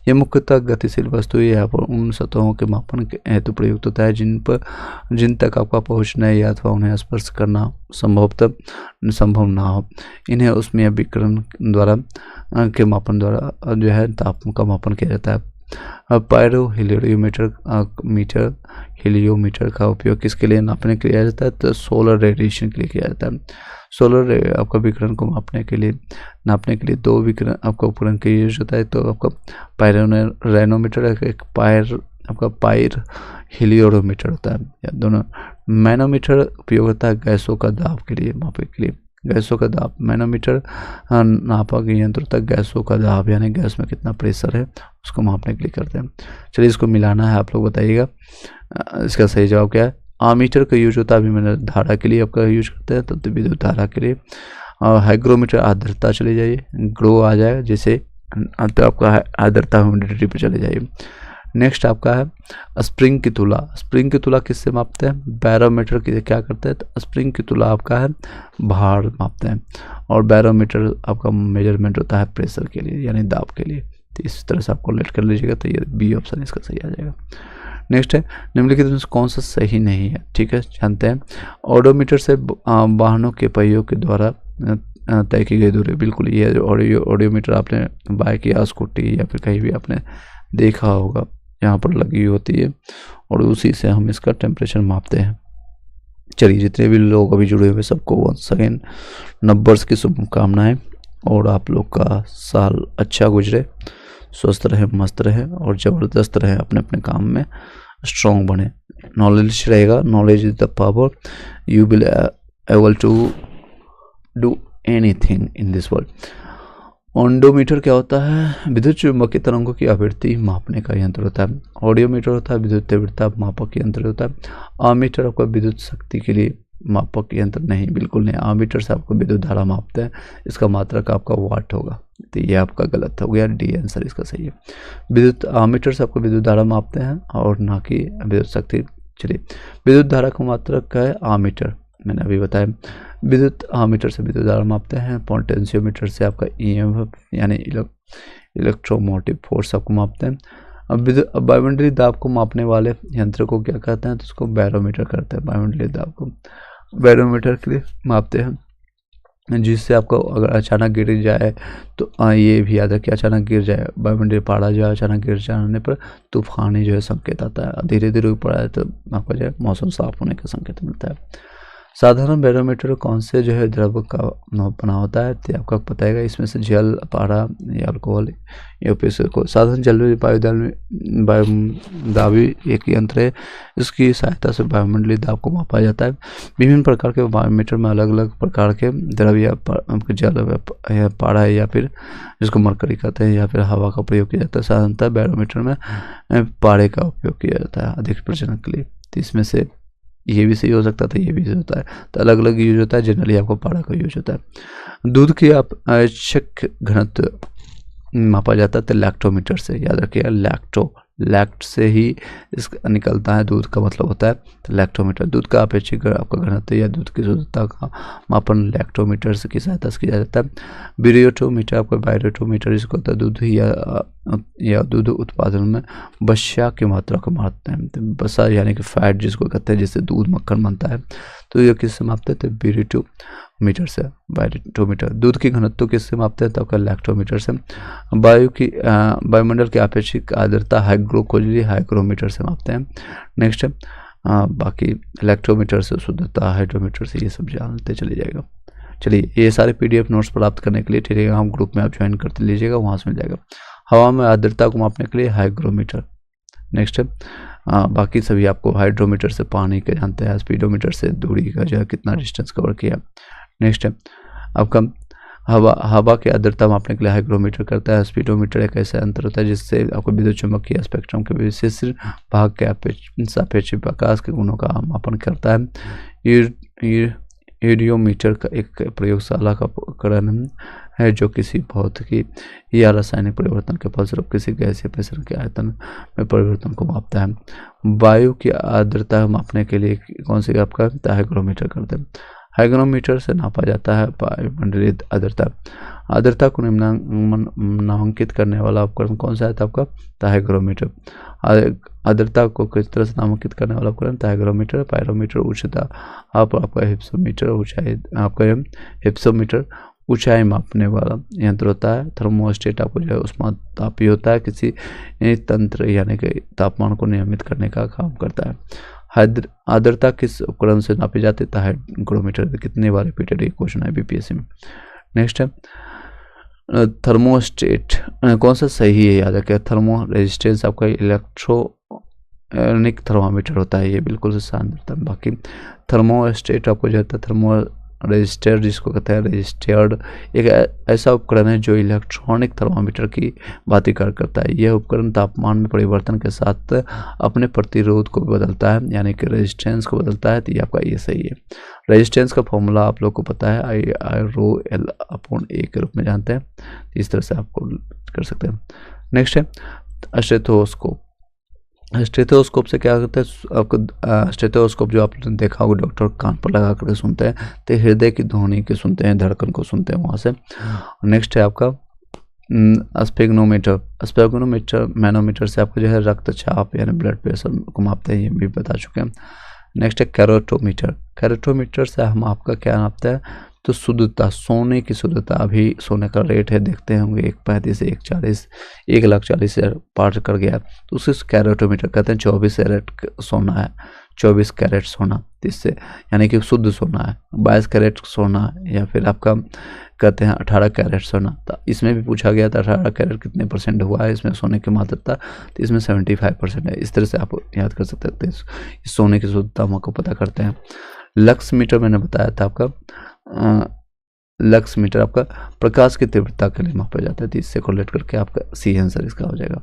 यह मुख्यतः गतिशील वस्तु या उन सतहों के मापन हेतु प्रयुक्त होता है जिन तक आपका पहुँचना या अथवा उन्हें स्पर्श करना संभव ना हो। इन्हें उसमें विकिरण द्वारा के मापन द्वारा जो है तापमान का मापन किया जाता है। पायरो हिलियोमीटर का उपयोग किसके लिए नापने के लिए किया जाता है? तो सोलर रेडिएशन के लिए किया जाता है। सोलर आपका विकिरण को नापने के लिए दो विकिरण आपका उपकरण का यूज होता है। तो आपका पायरोनोमीटर, एक पायर हिलियोमीटर होता है, या दोनों। मैनोमीटर उपयोग होता है गैसों का दाब के लिए मापने के लिए। गैसों का दाब, मैनोमीटर नापा के यंत्र तक गैसों का दाब यानी गैस में कितना प्रेशर है उसको मापने के लिए करते हैं। चलिए इसको मिलाना है, आप लोग बताइएगा इसका सही जवाब क्या है। आमीटर का यूज होता है, अभी मैंने धारा के लिए आपका यूज करते हैं, तो विद्युत धारा के लिए। और हाइग्रोमीटर आर्द्रता, चले जाइए ग्रो आ जाएगा, जैसे तो आपका आर्द्रता ह्यूमिडिटी पे चले जाइए। नेक्स्ट आपका है स्प्रिंग की तुला। स्प्रिंग की तुला किससे मापते हैं? बैरोमीटर की क्या करते हैं? तो स्प्रिंग की तुला आपका है भार मापते हैं, और बैरोमीटर आपका मेजरमेंट होता है प्रेशर के लिए यानी दाब के लिए। तो इस तरह से आपको लेट कर लीजिएगा, तो ये बी ऑप्शन इसका सही आ जाएगा। नेक्स्ट है निम्नलिखित में कौन सा सही नहीं है? ठीक है, जानते हैं। ऑडोमीटर से वाहनों के पहियों के द्वारा तय की गई दूरी, बिल्कुल ये ऑडियोमीटर आपने बाइक या स्कूटी या फिर कहीं भी आपने देखा होगा, यहाँ पर लगी होती है, और उसी से हम इसका टेम्परेचर मापते हैं। चलिए, जितने भी लोग अभी जुड़े हुए सबको वंस अगेन नंबर्स की शुभकामनाएं, और आप लोग का साल अच्छा गुजरे, स्वस्थ रहे, मस्त रहे और ज़बरदस्त रहे, अपने अपने काम में स्ट्रॉन्ग बने। नॉलेज रहेगा, knowledge is the power, you will able to do anything in this world. Audiometer क्या होता है? विद्युत चुम्बकीय तरंगों की आवृत्ति मापने का यंत्र होता है। ऑडियोमीटर होता है विद्युत तीव्रता मापक यंत्र होता है। अमीटर आपका विद्युत शक्ति के लिए मापक यंत्र नहीं, बिल्कुल नहीं। अमीटर से आपको विद्युत धारा मापते हैं, इसका मात्रक आपका वाट होगा, तो ये आपका गलत हो गया, डी आंसर इसका सही है। विद्युत अमीटर से आपको विद्युत धारा मापते हैं और ना कि विद्युत शक्ति। चलिए, विद्युत धारा का मात्रक है अमीटर, मैंने अभी बताया। विद्युत अमीटर से विद्युत धारा मापते हैं। पोटेंशियोमीटर से आपका ईएमएफ यानी इलेक्ट्रोमोटिव फोर्स आपको मापते हैं। अब वायुमंडलीय दाब को मापने वाले यंत्र को क्या कहते हैं? तो उसको बैरोमीटर कहते हैं। वायुमंडलीय दाब को बैरोमीटर के लिए मापते हैं, जिससे आपको अगर अचानक गिर जाए तो ये भी याद है कि अचानक गिर जाए, वायुमंडलीय पारा जो है अचानक गिर जाने पर तूफानी जो है संकेत आता है। धीरे धीरे ऊपर आए तो आपका जो है मौसम साफ होने का संकेत मिलता है। साधारण बैरोमीटर कौन से जो है द्रव का बना होता है? तो आपको पता है, इसमें से जल, पारा या अल्कोहल या फिर को साधारण जल वायुदाबी एक यंत्र है। इसकी सहायता से वायुमंडलीय दाब को मापा जाता है। विभिन्न प्रकार के बायोमीटर में अलग अलग प्रकार के द्रव या जल या पारा या फिर जिसको मरकरी कहते हैं या फिर हवा का प्रयोग किया जाता है। साधारणतः बैरोमीटर में पारे का उपयोग किया जाता है अधिक प्रचलन के लिए। तो इसमें से ये भी सही हो सकता था, ये भी सही होता है, तो अलग अलग यूज होता है। जनरली आपको पारा का यूज होता है। दूध की आवश्यक घनत्व मापा जाता है तो लैक्टोमीटर से, याद रखिएगा। लैक्ट से ही इसका निकलता है, दूध का मतलब होता है तो लैक्टोमीटर। दूध का अपेक्षित आपका घनत्व या दूध की शुद्धता का मापन लैक्टोमीटर से की सहायता से किया जाता है। बैरोमीटर आपका बैरोमीटर इसको होता है दूध या दूध उत्पादन में वसा की मात्रा को मापते हैं। तो वसा यानी कि फैट जिसको कहते हैं, जिससे दूध मक्खन बनता है, तो ये किससे मापते हैं? तो बैरोमीटर से, बैरोमीटर। दूध की घनत्व किससे मापते हैं? तो आपका लैक्टोमीटर से। वायुमंडल की अपेक्षित आर्द्रता हाइग्रोमीटर से मापते हैं। नेक्स्ट है बाकी लैक्टोमीटर से शुद्धता, हाइड्रोमीटर से, ये सब जानते चले जाएगा। चलिए, ये सारे पीडीएफ नोट्स प्राप्त करने के लिए टेलीग्राम ग्रुप में आप ज्वाइन करते लीजिएगा, वहाँ से मिल जाएगा। हवा में आर्द्रता को मापने के लिए हाइग्रोमीटर। नेक्स्ट है बाकी सभी आपको हाइड्रोमीटर से पानी के जानते हैं, स्पीडोमीटर से दूरी का जो है कितना डिस्टेंस कवर किया। नेक्स्ट है आपका हवा की आर्द्रता मापने के लिए हाइग्रोमीटर करता है। स्पीडोमीटर एक ऐसा यंत्र होता है जिससे आपको विद्युत चुम्बकीय स्पेक्ट्रम के विशेष भाग के सापेक्ष प्रकाश के गुणों का मापन करता है। यूरियोमीटर का एक प्रयोगशाला का उपकरण है जो किसी भौतिकी या रासायनिक परिवर्तन के फलस्वरूप किसी गैस या मिश्रण के आयतन में परिवर्तन को मापता है। वायु की आर्द्रता मापने के लिए कौन सी आपका हाइग्रोमीटर करते हैं। हाइग्रोमीटर से नापा जाता है वायुमंडलीय आर्द्रता को नामांकित करने वाला उपकरण कौन सा है? तो आपका हाइग्रोमीटर। आर्द्रता को किस तरह से नामांकित करने वाला उपकरण? हाइग्रोमीटर। पायरोमीटर उच्चता, आपका हिप्सोमीटर ऊंचाई, आपका हिप्सोमीटर ऊंचाई मापने वाला यंत्र होता है। थर्मोस्टेट आपको जो है उष्मातापी होता है, किसी तंत्र यानी कि तापमान को नियमित करने का काम करता है। आर्द्रता किस उपकरण से नापी जाती है? हाइग्रोमीटर। कितने बार रिपीटेड ये क्वेश्चन है बीपीएससी में। नेक्स्ट है थर्मोस्टेट कौन सा सही है? याद रखिए, थर्मो रेजिस्टेंस आपका इलेक्ट्रॉनिक थर्मामीटर होता है, ये बिल्कुल से शानदार है। बाकी थर्मोस्टेट आपको जो होता है थर्मो रजिस्टर जिसको कहते हैं रजिस्टर्ड, एक ऐसा उपकरण है जो इलेक्ट्रॉनिक थर्मामीटर की भांति कार्य करता है। यह उपकरण तापमान में परिवर्तन के साथ अपने प्रतिरोध को बदलता है, यानी कि रेजिस्टेंस को बदलता है। तो ये आपका ये सही है। रेजिस्टेंस का फॉर्मूला आप लोग को पता है, I/ρL/A के रूप में जानते हैं। इस तरह से आपको कर सकते हैं। नेक्स्ट है स्टेथोस्कोप। स्टेथोस्कोप से क्या करते हैं? आपको स्टेथोस्कोप जो आपने देखा होगा डॉक्टर कान पर लगा करके सुनते हैं, तो हृदय की ध्वनि के सुनते हैं, धड़कन को सुनते हैं वहाँ से। नेक्स्ट है आपका स्पेग्नोमीटर मैनोमीटर से आपको जो है रक्तचाप यानी ब्लड प्रेशर को मापते हैं, ये भी बता चुके हैं। नेक्स्ट है कैरोटोमीटर। कैरोटोमीटर से हम आपका क्या नापते हैं? तो शुद्धता, सोने की शुद्धता, अभी सोने का रेट है देखते होंगे 1.35 से 1.40, 1,40,000 पार कर गया, तो उसे कैरेटोमीटर कहते हैं। 24 कैरेट सोना है, 24 कैरेट सोना, तो इससे यानी कि शुद्ध सोना है। 22 कैरेट सोना या फिर आपका कहते हैं 18 कैरेट सोना। तो इसमें भी पूछा गया था 18 कैरेट कितने परसेंट हुआ है इसमें सोने की मात्रता, तो इसमें 75% है। इस तरह से आप याद कर सकते हैं, इस सोने की शुद्धता हम आपको पता करते हैं। लक्स मीटर मैंने बताया था आपका, लक्स मीटर आपका प्रकाश की तीव्रता के लिए मापा जाता है, तो इससे कोरिलेट करके आपका सी आंसर इसका हो जाएगा।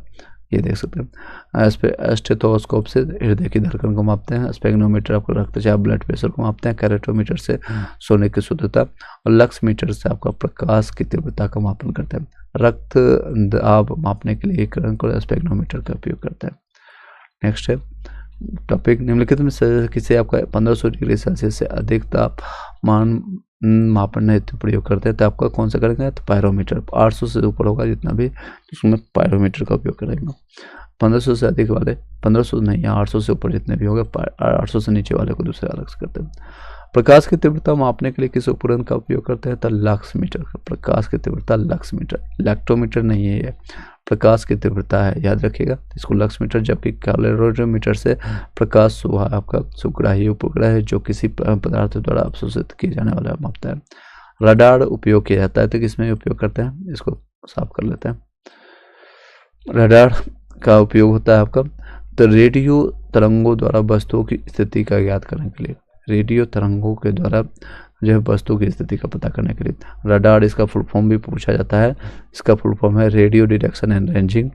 ये देख सकते हैं। स्टेथोस्कोप से हृदय की धड़कन को मापते हैं। स्पेग्नोमीटर आपको रक्तचाप ब्लड प्रेशर को मापते हैं। कैरेटोमीटर से सोने की शुद्धता, और लक्स मीटर से आपका प्रकाश की तीव्रता का मापन करते हैं। रक्त दाब मापने के लिए करण को स्पेग्नोमीटर का उपयोग करते हैं। नेक्स्ट है टॉपिक, निम्नलिखित में से किसे आपका 1500 डिग्री सेल्सियस से अधिक तापमान मापन हेतु प्रयोग करते हैं, तो आपका कौन सा करेंगे, तो पायरोमीटर। 800 से ऊपर होगा जितना भी, उसमें पायरोमीटर का उपयोग करेंगे। 1500 से अधिक वाले, 1500 नहीं, 800 से ऊपर जितने भी होंगे, 800 से नीचे वाले को दूसरे अलग से करते हैं। प्रकाश की तीव्रता मापने के लिए किस उपकरण का उपयोग करते हैं, तो लक्स मीटर का। प्रकाश की तीव्रता लक्स मीटर, इलेक्ट्रोमीटर नहीं है ये, प्रकाश की तीव्रता है, याद रखिएगा इसको लक्स मीटर। जबकि कैलोरीमीटर से प्रकाश आपका सुग्राही उपग्रह है जो किसी पदार्थ द्वारा अवशोषित किए जाने वाला मापता है। रडार उपयोग किया जाता है, तो किसमें उपयोग करते हैं, इसको साफ कर लेते हैं। रडार का उपयोग होता है आपका, तो रेडियो तरंगों द्वारा वस्तुओं की स्थिति का ज्ञात करने के लिए, रेडियो तरंगों के द्वारा जो है वस्तु की स्थिति का पता करने के लिए। रडार इसका फुल फॉर्म भी पूछा जाता है, इसका फुल फॉर्म है रेडियो डिटेक्शन एंड रेंजिंग।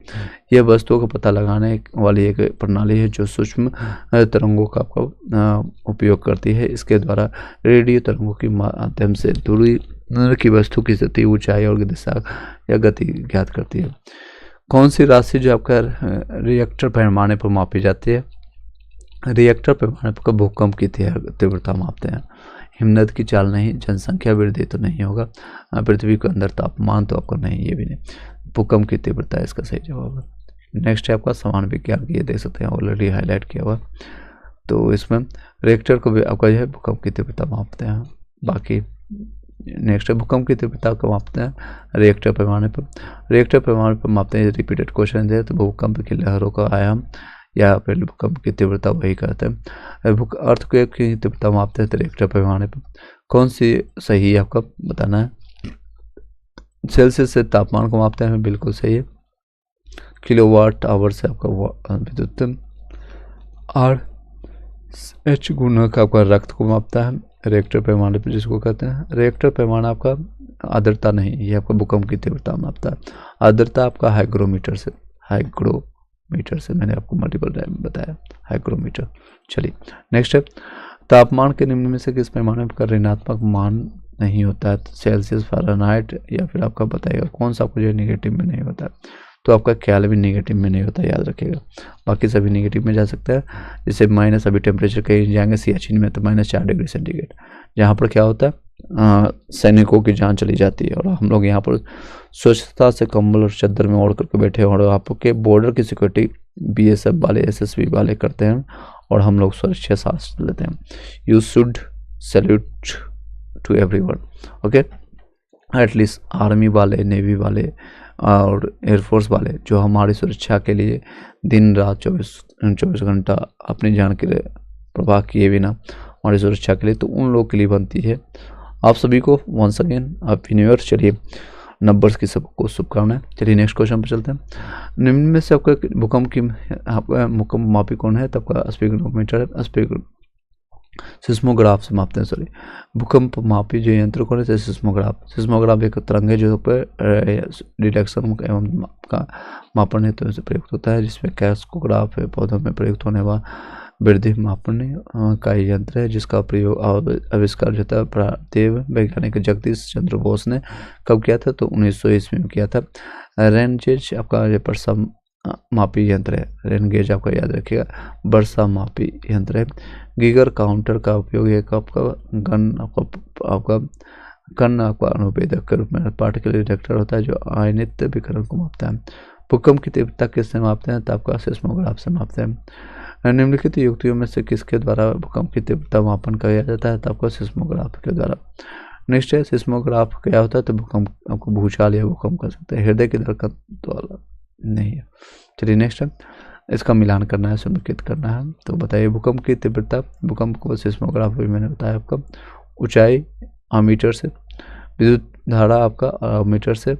यह वस्तुओं का पता लगाने वाली एक प्रणाली है जो सूक्ष्म तरंगों का आपका उपयोग करती है। इसके द्वारा रेडियो तरंगों के माध्यम से दूरी की वस्तु की स्थिति, ऊंचाई और दिशा या गति ज्ञात करती है। कौन सी राशि जो आपका रिएक्टर पैमाने पर मापी जाती है, रिएक्टर पैमाने पर भूकंप की तीव्रता मापते हैं। हिमनद की चाल नहीं, जनसंख्या वृद्धि तो नहीं होगा, पृथ्वी के अंदर तापमान तो आपको नहीं, ये भी नहीं, भूकंप की तीव्रता इसका सही जवाब है। नेक्स्ट है आपका समान विज्ञान की, ये देख सकते हैं ऑलरेडी हाईलाइट किया हुआ, तो इसमें रिएक्टर को भी आपका जो है भूकंप की तीव्रता मापते हैं। बाकी नेक्स्ट है भूकंप की तीव्रता को मापते हैं रिएक्टर पैमाने पर, रिएक्टर पैमाने पर मापते हैं। रिपीटेड क्वेश्चन है, तो भूकंप की लहरों का आयाम या फिर भूकंप की तीव्रता वही कहते हैं। अर्थक्वेक की तीव्रता मापते हैं रिएक्टर पैमाने पर। कौन सी सही है आपका बताना है। सेल्सियस से तापमान को मापते हैं, बिल्कुल सही है। किलोवाट आवर से आपका विद्युत, और एच गुना का आपका रक्त को मापता है रिएक्टर पैमाने पर, जिसको कहते हैं रिएक्टर पैमाना आपका आर्द्रता नहीं, ये आपका भूकंप की तीव्रता मापता है। आर्द्रता आपका हाइग्रोमीटर से, हाइग्रोमीटर से मैंने आपको मल्टीपल टाइम बताया, हाइग्रोमीटर। चलिए नेक्स्ट है तापमान के निम्न में से किस पैमाने पर ऋणात्मक मान नहीं होता है, सेल्सियस, फ़ारेनहाइट या फिर आपका बताएगा कौन सा आपको जो नेगेटिव में नहीं होता है, तो आपका केल्विन नेगेटिव में नहीं होता, याद रखिएगा। बाकी सभी नेगेटिव में जा सकता है, जैसे माइनस अभी टेम्परेचर कहीं जाएंगे सियाचिन में तो -4 डिग्री सेंटीग्रेड, जहाँ पर क्या होता है सैनिकों की जान चली जाती है, और हम लोग यहाँ पर स्वच्छता से कंबल और चादर में ओढ़ करके बैठे हैं, और आपके बॉर्डर की सिक्योरिटी BSF वाले SSB वाले करते हैं, और हम लोग सुरक्षा सांस लेते हैं। You should salute to everyone, okay, at least army वाले, नेवी वाले और एयरफोर्स वाले जो हमारी सुरक्षा के लिए दिन रात 24 घंटा अपनी जान के लिए प्रवाह किए बिना हमारी सुरक्षा के लिए, तो उन लोगों के लिए बनती है। आप सभी को once again happy new year. चलिए नंबर्स की सबको शुभकामनाएं। चलिए नेक्स्ट क्वेश्चन पर चलते हैं। निम्न में से आपका भूकंप की आपका भूकंप मापी कौन है, तब का स्पेक्ट्रोमीटर, सिस्मोग्राफ से मापते हैं, सॉरी भूकंप मापी जो यंत्र कौन है, सिस्मोग्राफ। सिस्मोग्राफ एक तरंग है जो पर डिटेक्शन एवं का मापन हेतु तो प्रयुक्त होता है, जिसमें कैस्कोग्राफ है पौधों में प्रयुक्त होने वाला वृद्धि मापन का यंत्र है, जिसका प्रयोग आविष्कार जो था भारतीय वैज्ञानिक जगदीश चंद्र बोस ने कब किया था, तो 1900 ईस्वी में किया था। रेनगेज आपका ये वर्षा मापी यंत्र है, रेनगेज आपका याद रखिएगा, वर्षा मापी यंत्र है। गीगर काउंटर का उपयोग एक आपका कण आपका अनुवेदक के रूप में पार्टिकल डिटेक्टर होता है जो आयनित विकिरण को मापता है। भूकंप की तीव्रता किससे मापते हैं, तो आपका सिस्मोग्राफ से मापते हैं। निम्नलिखित युक्तियों में से किसके द्वारा भूकंप की तीव्रता मापन किया जाता है, तो आपको सिस्मोग्राफ के द्वारा। नेक्स्ट है सिस्मोग्राफ क्या होता है, तो भूकंप, आपको भूचाल या भूकंप कर सकते हैं। हृदय की धड़कन तो अलग नहीं है। चलिए नेक्स्ट है, इसका मिलान करना है, समेकित करना है। तो बताइए भूकंप की तीव्रता, भूकंप को सिस्मोग्राफ भी मैंने बताया आपका। ऊंचाई मीटर से, विद्युत धारा आपका मीटर से,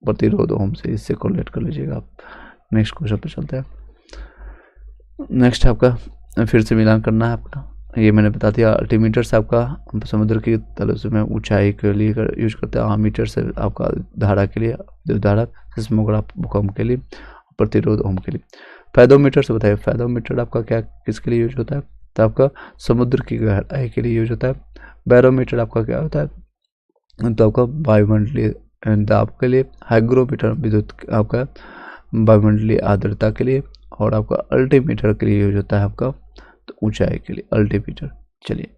प्रतिरोध ओम से, इससे कोरिलेट कर लीजिएगा आप। नेक्स्ट क्वेश्चन पे चलते हैं। नेक्स्ट आपका फिर से मिलान करना है आपका, ये मैंने बता दिया। अल्टीमीटर से आपका समुद्र की तल से में ऊंचाई के लिए यूज करते हैं। मीटर से आपका धारा के लिए, विद्युत धारा। सिस्मोग्राफ भूकंप के लिए, प्रतिरोध ओम के लिए। फैदोमीटर से बताइए, फैदोमीटर आपका क्या किसके लिए यूज होता है, तो आपका समुद्र की गहराई के लिए यूज होता है। बैरोमीटर आपका क्या होता है, तो आपका वायुमंडलीय दाब के लिए। हाइग्रोमीटर विद्युत आपका वायुमंडलीय आर्द्रता के लिए। और आपका अल्टीमीटर के लिए यूज होता है आपका, तो ऊंचाई के लिए अल्टीमीटर। चलिए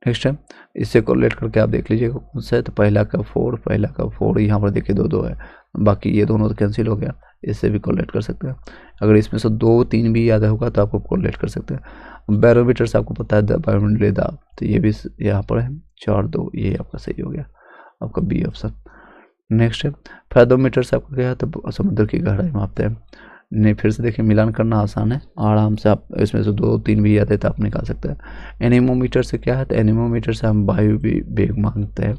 नेक्स्ट है, इससे कोरिलेट करके आप देख लीजिएगा कौन सा है, तो पहला का 4, पहला का 4, यहाँ पर देखिए 2 है, बाकी ये दोनों तो कैंसिल हो गया, इससे भी कोरिलेट कर सकते हैं। अगर इसमें से 2, 3 भी याद होगा तो आपको कोरिलेट कर सकते हैं। बैरोमीटर से आपको पता है वायुमंडलीय दाब, तो ये भी यहाँ पर है 4, 2, ये आपका सही हो गया, आपका बी ऑप्शन। नेक्स्ट है, फैदोमीटर से आपको क्या है, तो समुद्र की गहराई मापते हैं। नहीं, फिर से देखिए मिलान करना आसान है, आराम से आप इसमें से 2, 3 भी याद है तो आप निकाल सकते हैं। एनीमोमीटर से क्या है, तो एनीमोमीटर से हम वायु भी वेग मांगते हैं।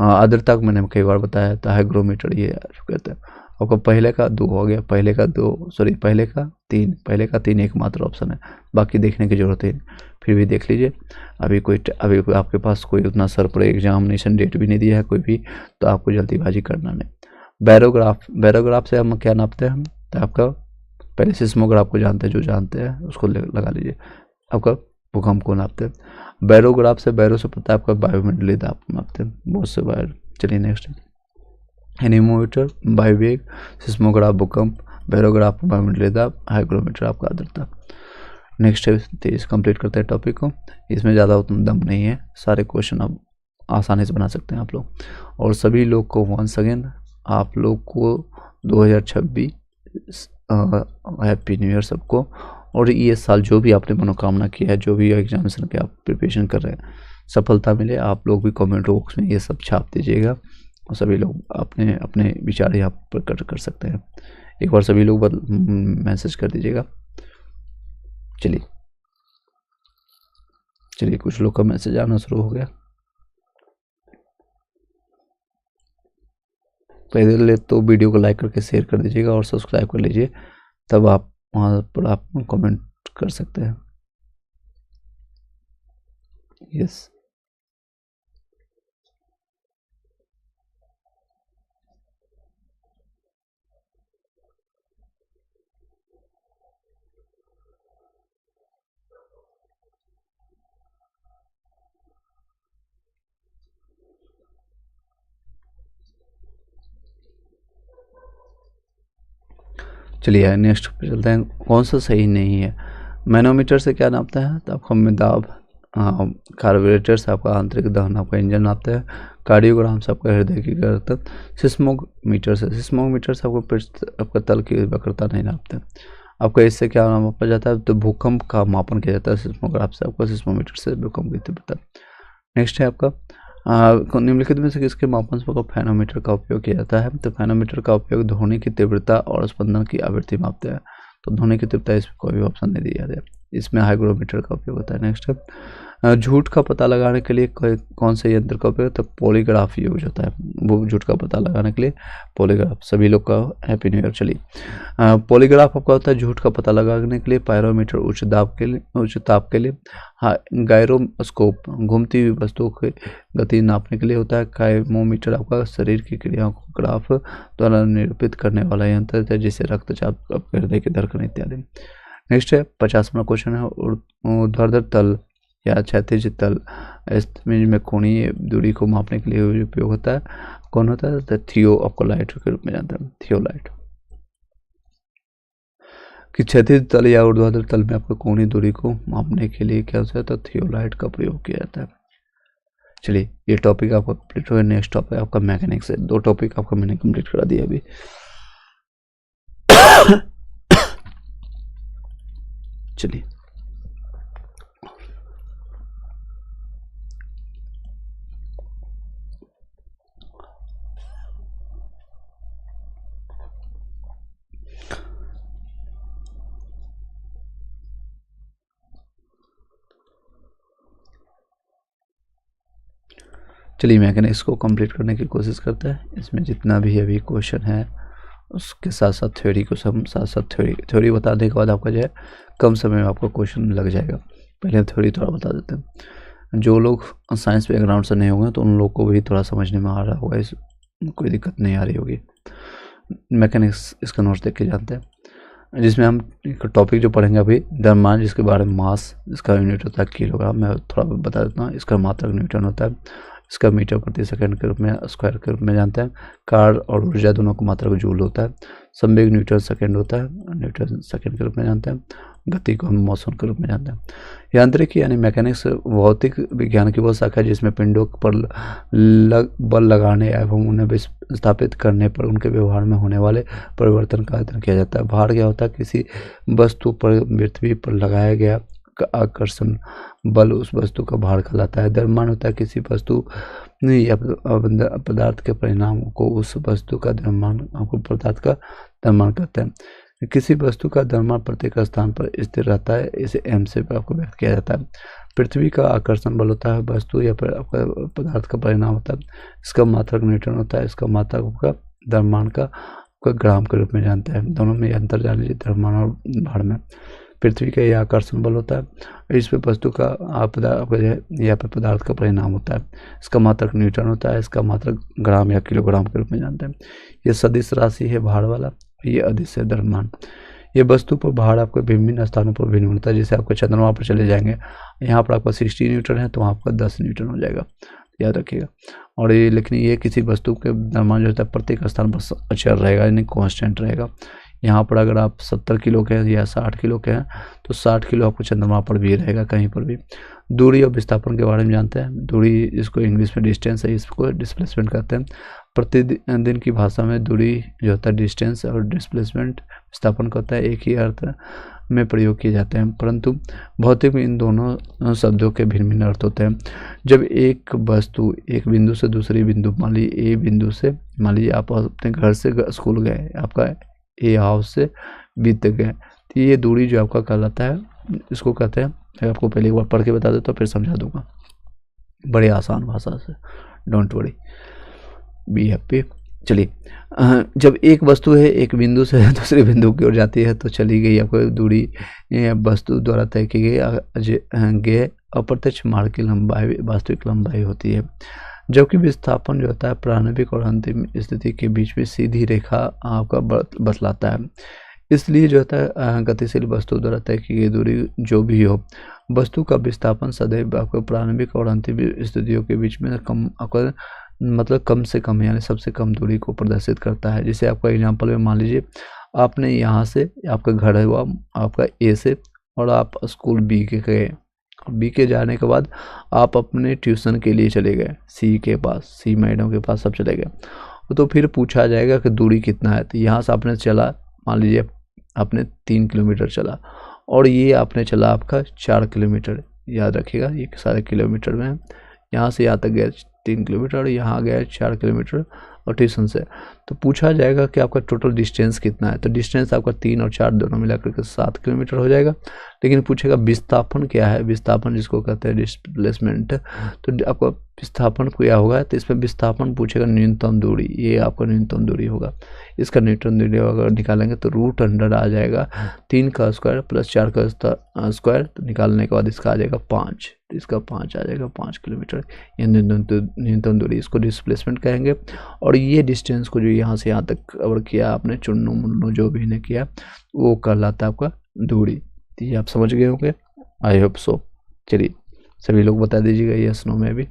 आर्द्रता को मैंने कई बार बताया, तो हाइग्रोमीटर ये कहते हैं। आपको पहले का 2 हो गया, पहले का 3 एकमात्र ऑप्शन है, बाकी देखने की जरूरत है, फिर भी देख लीजिए। अभी कोई आपके पास कोई उतना सर पर एग्जामिनेशन डेट भी नहीं दिया है कोई भी, तो आपको जल्दीबाजी करना नहीं। बैरोग्राफ से हम क्या नापते हैं, तो आपका पहले सिस्मोग्राफ को जानते हैं, जो जानते हैं उसको लगा लीजिए। आपका भूकंप को नापते हैं। बैरोग्राफ से, बैरो से पता है आपका वायुमंडलीय दाब नापते हैं, बहुत से वायु। चलिए नेक्स्ट, एनीमोमीटर वायुवेग, सिस्मोग्राफ भूकंप, बैरोग्राफ वायुमंडलीय दाब, हाइग्रोमीटर आपका आर्द्रता। नेक्स्ट है, तेज कंप्लीट करते हैं टॉपिक को, इसमें ज़्यादा उतना दम नहीं है, सारे क्वेश्चन आप आसानी से बना सकते हैं आप लोग। और सभी लोग को वंस अगेन आप लोग को 2026 हैप्पी न्यू ईयर सबको। और ये साल जो भी आपने मनोकामना किया है, जो भी एग्जामिनेशन के आप प्रिपरेशन कर रहे हैं, सफलता मिले। आप लोग भी कमेंट बॉक्स में ये सब छाप दीजिएगा, और सभी लोग अपने अपने विचार यहाँ पर प्रकट कर सकते हैं। एक बार सभी लोग मैसेज कर दीजिएगा। चलिए कुछ लोग का मैसेज आना शुरू हो गया। पहले तो वीडियो को लाइक करके शेयर कर दीजिएगा और सब्सक्राइब कर लीजिए, तब आप वहाँ पर आप कमेंट कर सकते हैं। यस, चलिए नेक्स्ट पे चलते हैं। कौन सा सही नहीं है, मैनोमीटर से क्या नापता है, तो आपका मिदाब। कार्बोरेटर से आपका आंतरिक दहन, आपका इंजन नापता है। कार्डियोग्राम से आपका हृदय की धड़कन। सिस्मोमीटर से आपको आपका तल की वक्रता नहीं नापते हैं। आपका इससे क्या मापा जाता है, तो भूकंप का मापन किया जाता है सिस्मोग्राफ से, आपका सिस्मोमीटर से भूकंप की तीव्रता। नेक्स्ट है आपका निम्नलिखित में से किसके मापन को फैनोमीटर का उपयोग किया जाता है, तो फैनोमीटर का उपयोग ध्वनि की तीव्रता और स्पंदन की आवृत्ति मापते हैं। तो ध्वनि की तीव्रता इसमें कोई भी ऑप्शन नहीं दिया गया, इसमें हाइग्रोमीटर का उपयोग होता है। नेक्स्ट है झूठ का पता लगाने के लिए कौन से यंत्र का उपयोग, तो पॉलीग्राफ यूज होता है। वो झूठ का पता लगाने के लिए पॉलीग्राफ। सभी लोग का हैप्पी न्यू ईयर। चलिए पॉलीग्राफ आपका होता है झूठ का पता लगाने के लिए। पायरोमीटर उच्च ताप के लिए। हाँ, गायरोस्कोप घूमती हुई वस्तुओं की गति नापने के लिए होता है। काइमोमीटर आपका शरीर की क्रियाओं को ग्राफ द्वारा निरूपित करने वाला यंत्र है, जिसे रक्तचाप, आपके हृदय की धड़कन इत्यादि। नेक्स्ट है 50वां क्वेश्चन है, ऊर्ध्वाधर तल या क्षैतिज तल में कोणीय दूरी को मापने के लिए उपयोग होता है। कौन होता है, तो थियोलाइट के रूप में जानते हैं, थियोलाइट। कि क्षैतिज तल या ऊर्ध्वाधर तल में आपको कोणीय दूरी को मापने के लिए क्या होता है, तो थियोलाइट का प्रयोग किया जाता है। चलिए ये टॉपिक आपका कंप्लीट हो गया। नेक्स्ट टॉपिक आपका मैकेनिक्स है। 2 टॉपिक आपका मैंने कंप्लीट करा दिया अभी। चलिए चलिए मैकेनिक्स को कंप्लीट करने की कोशिश करते हैं। इसमें जितना भी अभी क्वेश्चन है उसके साथ साथ थ्योरी को हम साथ साथ थ्योरी बताने के बाद आपका जो है कम समय में आपका क्वेश्चन लग जाएगा। पहले हम थ्योरी थोड़ा बता देते हैं। जो लोग साइंस बैकग्राउंड से नहीं होंगे तो उन लोग को भी थोड़ा समझने में आ रहा होगा, इस कोई दिक्कत नहीं आ रही होगी। मैकेनिक्स इसका नोट्स देख के जानते हैं, जिसमें हम एक टॉपिक जो पढ़ेंगे अभी द्रव्यमान, जिसके बारे में मास, इसका यूनिट होता है किलोग्राम। मैं थोड़ा बता देता हूँ। इसका मात्रक न्यूटन होता है, इसका मीटर प्रति सेकंड के रूप में, स्क्वायर के रूप में जानते हैं। कार्य और ऊर्जा दोनों का मात्रक जूल होता है। संवेग न्यूटन सेकंड होता है, न्यूटन सेकंड के रूप में जानते हैं। गति को हम मोशन के रूप में जानते हैं। यांत्रिकी यानी मैकेनिक्स भौतिक विज्ञान की वो शाखा है जिसमें पिंडों पर बल लगाने एवं उन्हें विस्थापित करने पर उनके व्यवहार में होने वाले परिवर्तन का अध्ययन किया जाता है। भार क्या होता है? किसी वस्तु पर पृथ्वी पर लगाया गया आकर्षण बल उस वस्तु का भार कहलाता है। द्रव्यमान होता है किसी वस्तु या पदार्थ के परिणाम को उस वस्तु का द्रव्यमान, आपको पदार्थ का द्रव्यमान कहते हैं। किसी वस्तु का द्रव्यमान प्रत्येक स्थान पर स्थिर रहता है, इसे m से आपको व्यक्त किया जाता है। पृथ्वी का आकर्षण बल होता है वस्तु या पदार्थ का परिणाम होता है, इसका मात्रक न्यूटन होता है। इसका मात्रक आपका द्रव्यमान का ग्राम के रूप में जानते हैं। दोनों में अंतर जान लीजिए, द्रव्यमान और भार में। पृथ्वी का यह आकर्षण बल होता है, इस पे वस्तु का या फिर पदार्थ का परिणाम होता है, इसका मात्रक न्यूटन होता है। इसका मात्रक ग्राम या किलोग्राम के रूप में जानते हैं। यह सदिश राशि है भार वाला, ये अदिश है द्रव्यमान। ये वस्तु पर भार आपको विभिन्न स्थानों पर भिन्न होता है। जैसे आपको चंद्रमा पर चले जाएंगे, यहाँ पर आपका 60 न्यूटन है तो वहाँ आपका 10 न्यूटन हो जाएगा, याद रखिएगा। और ये लेकिन ये किसी वस्तु के द्रव्यमान जो होता है प्रत्येक स्थान पर अचर रहेगा, यानी कांस्टेंट रहेगा। यहाँ पर अगर आप 70 किलो के हैं या 60 किलो के हैं तो 60 किलो आपको चंद्रमा पर भी रहेगा, कहीं पर भी। दूरी और विस्थापन के बारे में जानते हैं। दूरी, इसको इंग्लिश में डिस्टेंस है, इसको डिस्प्लेसमेंट कहते हैं। प्रतिदिन की भाषा में दूरी जो होता है डिस्टेंस और डिस्प्लेसमेंट विस्थापन का होता है, एक ही अर्थ में प्रयोग किए जाते हैं, परंतु भौतिक में इन दोनों शब्दों के भिन्न भिन्न अर्थ होते हैं। जब एक वस्तु एक बिंदु से दूसरी बिंदु, मान लीजिए ए बिंदु से, मान लीजिए आप अपने घर से स्कूल गए, आपका ए हाउस से बी तक गए, तो ये दूरी जो आपका कहलाता है, इसको कहते हैं, आपको पहले एक बार पढ़ के बता देता हूँ फिर समझा दूंगा बड़े आसान भाषा से, डोंट वरी, बी हैप्पी। चलिए, जब एक वस्तु है एक बिंदु से दूसरे बिंदु की ओर जाती है तो चली गई आपको दूरी वस्तु द्वारा तय की गई अप्रत्यक्ष मार्ग की लंबाई वास्तविक लंबाई होती है। जबकि विस्थापन जो होता है प्रारंभिक और अंतिम स्थिति के बीच में सीधी रेखा आपका बतलाता है। इसलिए जो होता है गतिशील वस्तु द्वारा तय की गई दूरी जो भी हो, वस्तु का विस्थापन सदैव आपको प्रारंभिक और अंतिम स्थितियों के बीच में कम से कम यानी सबसे कम दूरी को प्रदर्शित करता है। जैसे आपका एग्जांपल में मान लीजिए आपने यहाँ से, आपका घर है हुआ आपका ए से, और आप स्कूल बी के गए। बी के जाने के बाद आप अपने ट्यूशन के लिए चले गए सी के पास, सी मैडम के पास सब चले गए। तो फिर पूछा जाएगा कि दूरी कितना है। तो यहाँ से आपने चला, मान लीजिए आपने 3 किलोमीटर चला और ये आपने चला आपका 4 किलोमीटर, याद रखिएगा ये सारे किलोमीटर में है। यहाँ से यहाँ तक गया 3 किलोमीटर, यहाँ गया 4 किलोमीटर और ट्यूशन से। तो पूछा जाएगा कि आपका टोटल डिस्टेंस कितना है। तो डिस्टेंस आपका 3 और 4 दोनों मिलाकर के 7 किलोमीटर हो जाएगा। लेकिन पूछेगा विस्थापन क्या है, विस्थापन जिसको कहते हैं डिस्प्लेसमेंट, तो आपका विस्थापन क्या होगा, तो इसमें विस्थापन पूछेगा न्यूनतम दूरी, ये आपका न्यूनतम दूरी होगा। इसका न्यूनतम दूरी अगर निकालेंगे तो √100 आ जाएगा, 3 का स्क्वायर प्लस 4 का स्क्वायर, तो निकालने के बाद इसका आ जाएगा 5, इसका 5 आ जाएगा 5 किलोमीटर, ये न्यूनतम दूरी, इसको डिस्प्लेसमेंट कहेंगे। और ये डिस्टेंस को जो यहाँ से यहाँ तक कवर किया आपने, चुन्नू मुन्नू जो भी ने किया, वो कहलाता है आपका दूरी। ये आप समझ गए होंगे, आई होप सो। चलिए सभी लोग बता दीजिएगा यस नो में भी।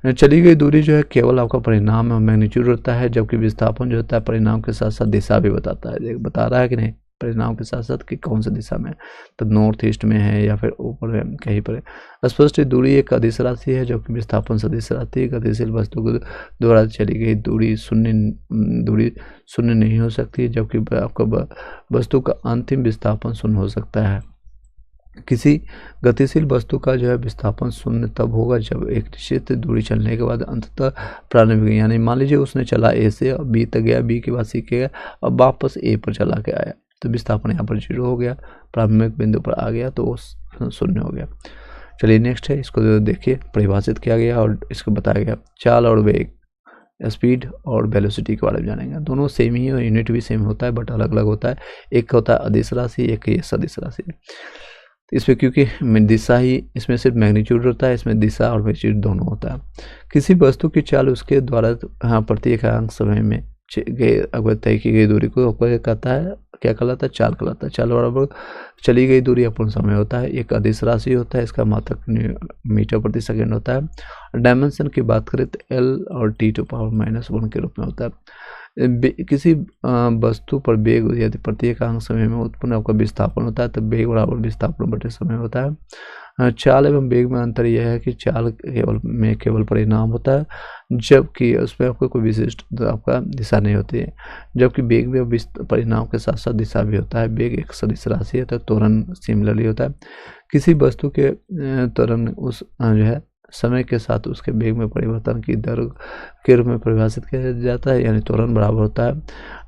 चली गई दूरी जो है केवल आपका परिणाम और मैग्नीट्यूड होता है, जबकि विस्थापन जो होता है परिणाम के साथ साथ दिशा भी बताता है। बता रहा है कि नहीं, परिणाम के साथ साथ कि कौन सी दिशा में, तो नॉर्थ ईस्ट में है या फिर ऊपर है, कहीं पर है। स्पष्ट दूरी एक अदिश राशि है, जबकि विस्थापन सदिश राशि है। गतिशील वस्तु के द्वारा चली गई दूरी शून्य नहीं हो सकती, जबकि आपका वस्तु का अंतिम विस्थापन शून्य हो सकता है। किसी गतिशील वस्तु का जो है विस्थापन शून्य तब होगा जब एक निश्चित दूरी चलने के बाद अंततः प्रारंभिक, यानी मान लीजिए उसने चला ए से और बी तक गया, बी के बाद सी के गया और वापस ए पर चला के आया, तो विस्थापन यहाँ पर 0 हो गया, प्रारंभिक बिंदु पर आ गया तो शून्य हो गया। चलिए नेक्स्ट है, इसको देखिए परिभाषित किया गया और इसको बताया गया। चाल और वेग, स्पीड और वेलोसिटी के बारे में जानेंगे। दोनों सेम ही है, यूनिट भी सेम होता है बट अलग अलग होता है। एक होता है अदिश राशि, एक ये सदिश राशि। इसमें क्योंकि दिशा ही, इसमें सिर्फ मैग्नीट्यूड होता है, इसमें दिशा और मैग्नीट्यूड दोनों होता है। किसी वस्तु की चाल उसके द्वारा प्रति एकांक समय में अगर तय की गई दूरी को कहता है, क्या कहलाता है, चाल कहलाता है। चाल बराबर चली गई दूरी अपूर्ण समय होता है। एक अदिश राशि होता है, इसका मात्रक मीटर प्रति सेकेंड होता है। डायमेंशन की बात करें तो L और T⁻⁻1 के रूप में होता है। किसी वस्तु पर वेग यदि प्रति एकांक समय में उत्पन्न आपका विस्थापन होता है तो वेग बराबर विस्थापन बटे समय होता है। चाल एवं वेग में अंतर यह है कि चाल केवल परिणाम होता है, जबकि उसमें आपको कोई विशिष्ट आपका दिशा नहीं होती है, जबकि वेग में परिणाम के साथ साथ दिशा भी होता है। वेग एक सदिश राशि है तो त्वरण सिमिलरली होता है। किसी वस्तु के त्वरण उस जो है समय के साथ उसके वेग में परिवर्तन की दर के रूप में परिभाषित किया जाता है, यानी त्वरण बराबर होता है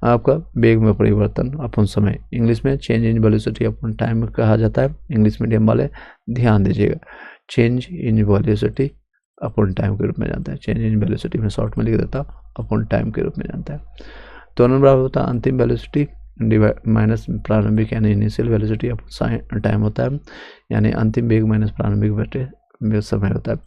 आपका वेग में परिवर्तन अपन समय। इंग्लिश में change in velocity upon time कहा जाता है। इंग्लिश मीडियम वाले ध्यान दीजिएगा, change in velocity upon time के रूप में जानता है। चेंज इन वेलोसिटी में शॉर्ट में लिख देता अपन टाइम के रूप में जानता है। त्वरण बराबर होता है अंतिम वेलोसिटी माइनस प्रारंभिक यानी इनिशियल वेलोसिटी अपन टाइम होता है, यानी अंतिम वेग माइनस प्रारंभिक बटे समय होता है।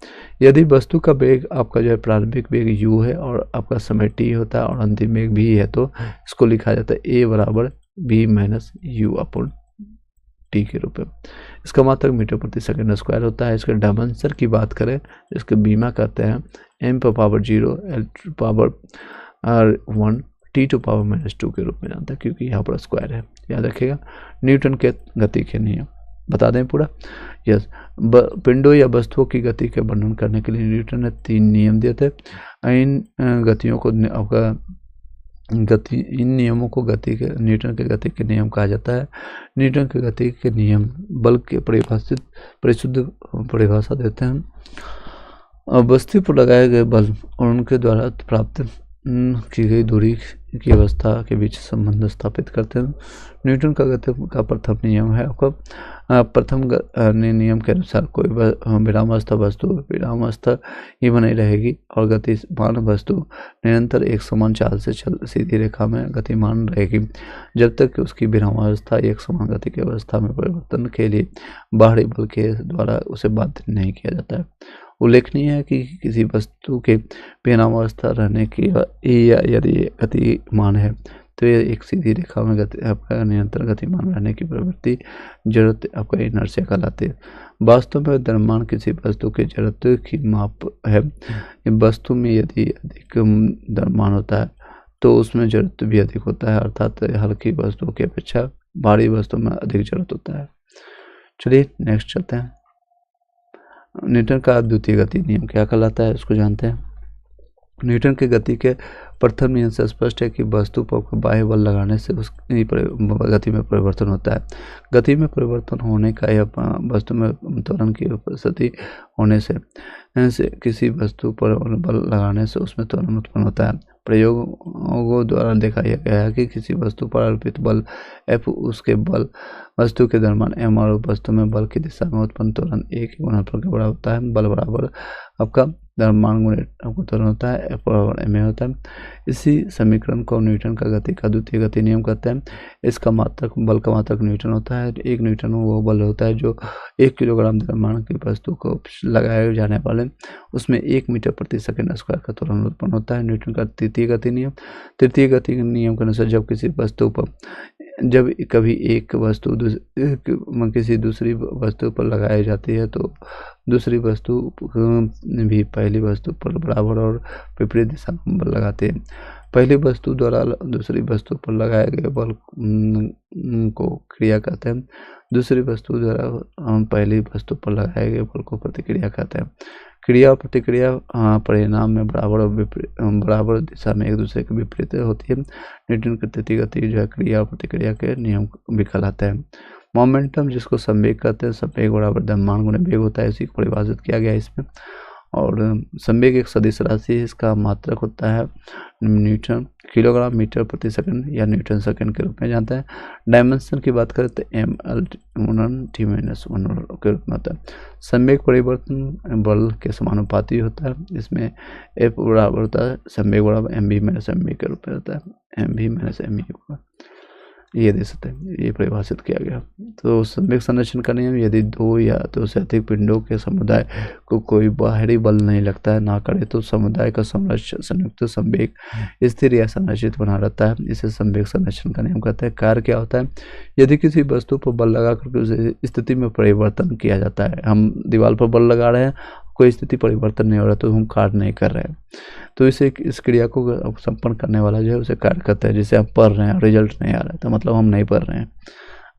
यदि वस्तु का वेग आपका जो है प्रारंभिक वेग u है और आपका समय t होता है और अंतिम वेग v है तो इसको लिखा जाता है a बराबर v माइनस u अपन t के रूप में। इसका मात्रक मीटर प्रति सेकंड स्क्वायर होता है। इसके डायमेंशन की बात करें, इसके बीमा कहते हैं m⁻0 L⁻1 T⁻⁻2 के रूप में जानता है, क्योंकि यहाँ पर स्क्वायर है, याद रखिएगा। न्यूटन के गति के नियम बता दें पूरा। यस, पिंडों या वस्तुओं की गति के वर्णन करने के लिए न्यूटन ने 3 नियम दिए थे। इन गतियों को इन नियमों को न्यूटन के गति के नियम कहा जाता है। न्यूटन के गति के नियम बल के परिशुद्ध परिभाषा देते हैं। वस्तु पर लगाए गए बल और उनके द्वारा प्राप्त की गई दूरी की अवस्था के बीच संबंध स्थापित करते हैं। न्यूटन का गति का प्रथम नियम है आपका, प्रथम नियम के अनुसार कोई विरामावस्था वस्तु विरामावस्था ही बनी रहेगी और गतिमान वस्तु निरंतर एक समान चाल से सीधी रेखा में गतिमान रहेगी जब तक कि उसकी विरामावस्था एक समान गति की अवस्था में परिवर्तन के लिए बाहरी बल के द्वारा उसे बाध्य नहीं किया जाता है। उल्लेखनीय है कि किसी वस्तु के विरामावस्था रहने की या यदि गतिमान है तो ये एक सीधी रेखा में आपका निरंतर गतिमान रहने की प्रवृत्ति जड़त्व आपका इनर्शिया कहलाती है। वास्तव में द्रव्यमान किसी वस्तु के जड़त्व की माप है। वस्तु में यदि अधिक द्रव्यमान होता है तो उसमें जड़त्व भी अधिक होता है, अर्थात हल्की वस्तुओं की अपेक्षा भारी वस्तु में अधिक जड़त्व होता है। चलिए नेक्स्ट चलते हैं। न्यूटन का द्वितीय गति नियम क्या कहलाता है, उसको जानते हैं। न्यूटन के गति के प्रथम नियम से स्पष्ट है कि वस्तु पर बाह्य बल लगाने से उसकी गति में परिवर्तन होता है। गति में परिवर्तन होने का या वस्तु में त्वरण की उपस्थिति होने से किसी वस्तु पर बल लगाने से उसमें त्वरण उत्पन्न होता है। प्रयोगों द्वारा देखा गया है कि किसी वस्तु पर अर्पित बल F उसके बल वस्तु के द्रव्यमान m और वस्तु में बल की दिशा में उत्पन्न त्वरण a के गुणनफल के बराबर होता है। बल बराबर आपका द्रव्यमान गुणे आपको त्वरण होता है, F बराबर ma होता है। इसी समीकरण को न्यूटन का गति का द्वितीय गति नियम कहते हैं। इसका मात्रक बल का मात्रक न्यूटन होता है। 1 न्यूटन वो बल होता है जो 1 किलोग्राम द्रव्यमान की वस्तु को लगाए जाने वाले उसमें 1 मीटर प्रति सेकंड स्क्वायर का त्वरण उत्पन्न होता है। न्यूटन का तृतीय गति नियम के अनुसार जब कभी एक वस्तु किसी दूसरी वस्तु पर लगाई जाती है तो दूसरी वस्तु भी पहली वस्तु पर बराबर और विपरीत दिशा में बल लगाते हैं। पहली वस्तु द्वारा दूसरी वस्तु पर लगाए गए बल को क्रिया कहते हैं। दूसरी वस्तु द्वारा पहली वस्तु पर लगाए गए बल को प्रतिक्रिया कहते हैं। क्रिया और प्रतिक्रिया परिणाम में बराबर दिशा में एक दूसरे के विपरीत होती है। न्यूटन की तृतीय गति जो है क्रिया और प्रतिक्रिया के नियम भी कहलाता है। मोमेंटम जिसको संवेग कहते हैं, संवेग बराबर द्रव्यमान गुणे वेग होता है, इसी को परिभाषित किया गया है इसमें। और संवेग एक सदिश राशि है, इसका मात्रक होता है न्यूटन, किलोग्राम मीटर प्रति सेकंड या न्यूटन सेकंड के रूप में जानते हैं। डायमेंशन की बात करें तो ml t - 1 के रूप में होता है। संवेग परिवर्तन बल के समानुपाती होता है, इसमें F बराबर होता है संवेग बराबर mv - mv के रूप में होता है, mv - mv होगा, ये दे सकते हैं, ये परिभाषित किया गया। तो संवेग संरक्षण का नियम, यदि दो या दो से अधिक पिंडों के समुदाय को कोई बाहरी बल नहीं लगता है ना करे तो समुदाय का संयुक्त संवेग स्थिर या संरक्षित बना रहता है, इसे संवेग संरक्षण का नियम कहते हैं। कार्य क्या होता है, यदि किसी वस्तु पर बल लगा करके उसे स्थिति में परिवर्तन किया जाता है, हम दीवार पर बल लगा रहे हैं, कोई स्थिति परिवर्तन नहीं हो रहा तो हम कार्य नहीं कर रहे हैं, तो इसे इस क्रिया को संपन्न करने वाला जो है उसे कार्य कहते हैं। जैसे आप पढ़ रहे हैं रिजल्ट नहीं आ रहा है तो मतलब हम नहीं पढ़ रहे हैं,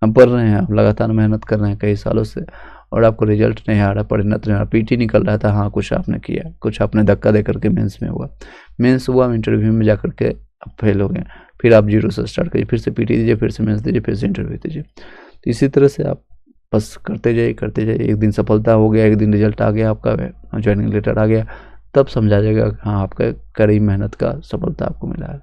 हम पढ़ रहे हैं, आप लगातार मेहनत कर रहे हैं कई सालों से और आपको रिजल्ट नहीं आ रहा, परिणत नहीं आ रहा, पीटी निकल रहा था, हाँ कुछ आपने किया, कुछ आपने धक्का दे करके मेंस में हुआ, मेंस हुआ, इंटरव्यू में जा करके आप फेल हो गए, फिर आप जीरो से स्टार्ट करिए, फिर से पीटी दीजिए, फिर से मेंस दीजिए, फिर से इंटरव्यू दीजिए। तो इसी तरह से आप बस करते जाइए, एक दिन सफलता हो गया, एक दिन रिजल्ट आ गया, आपका ज्वाइनिंग लेटर आ गया, तब समझा जाएगा कि हाँ आपका कड़ी मेहनत का सफलता आपको मिला है।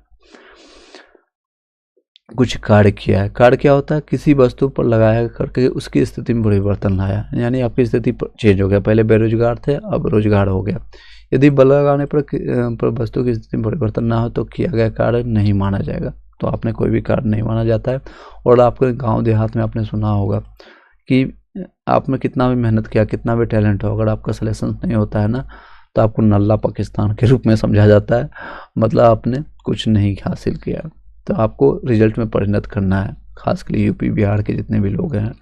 कुछ कार्य किया है, कार्य क्या होता है, किसी वस्तु पर लगाया करके उसकी स्थिति में परिवर्तन लाया, यानी आपकी स्थिति चेंज हो गया, पहले बेरोजगार थे अब रोजगार हो गया। यदि बल लगाने पर वस्तु की स्थिति में परिवर्तन ना हो तो किया गया कार्य नहीं माना जाएगा, तो आपने कोई भी कार्य नहीं माना जाता है। और आपके गाँव देहात में आपने सुना होगा कि आप में कितना भी मेहनत किया, कितना भी टैलेंट हो, अगर आपका सिलेक्शन नहीं होता है ना तो आपको नल्ला पाकिस्तान के रूप में समझा जाता है, मतलब आपने कुछ नहीं हासिल किया। तो आपको रिजल्ट में परिणत करना है, खासकर यूपी बिहार के जितने भी लोग हैं,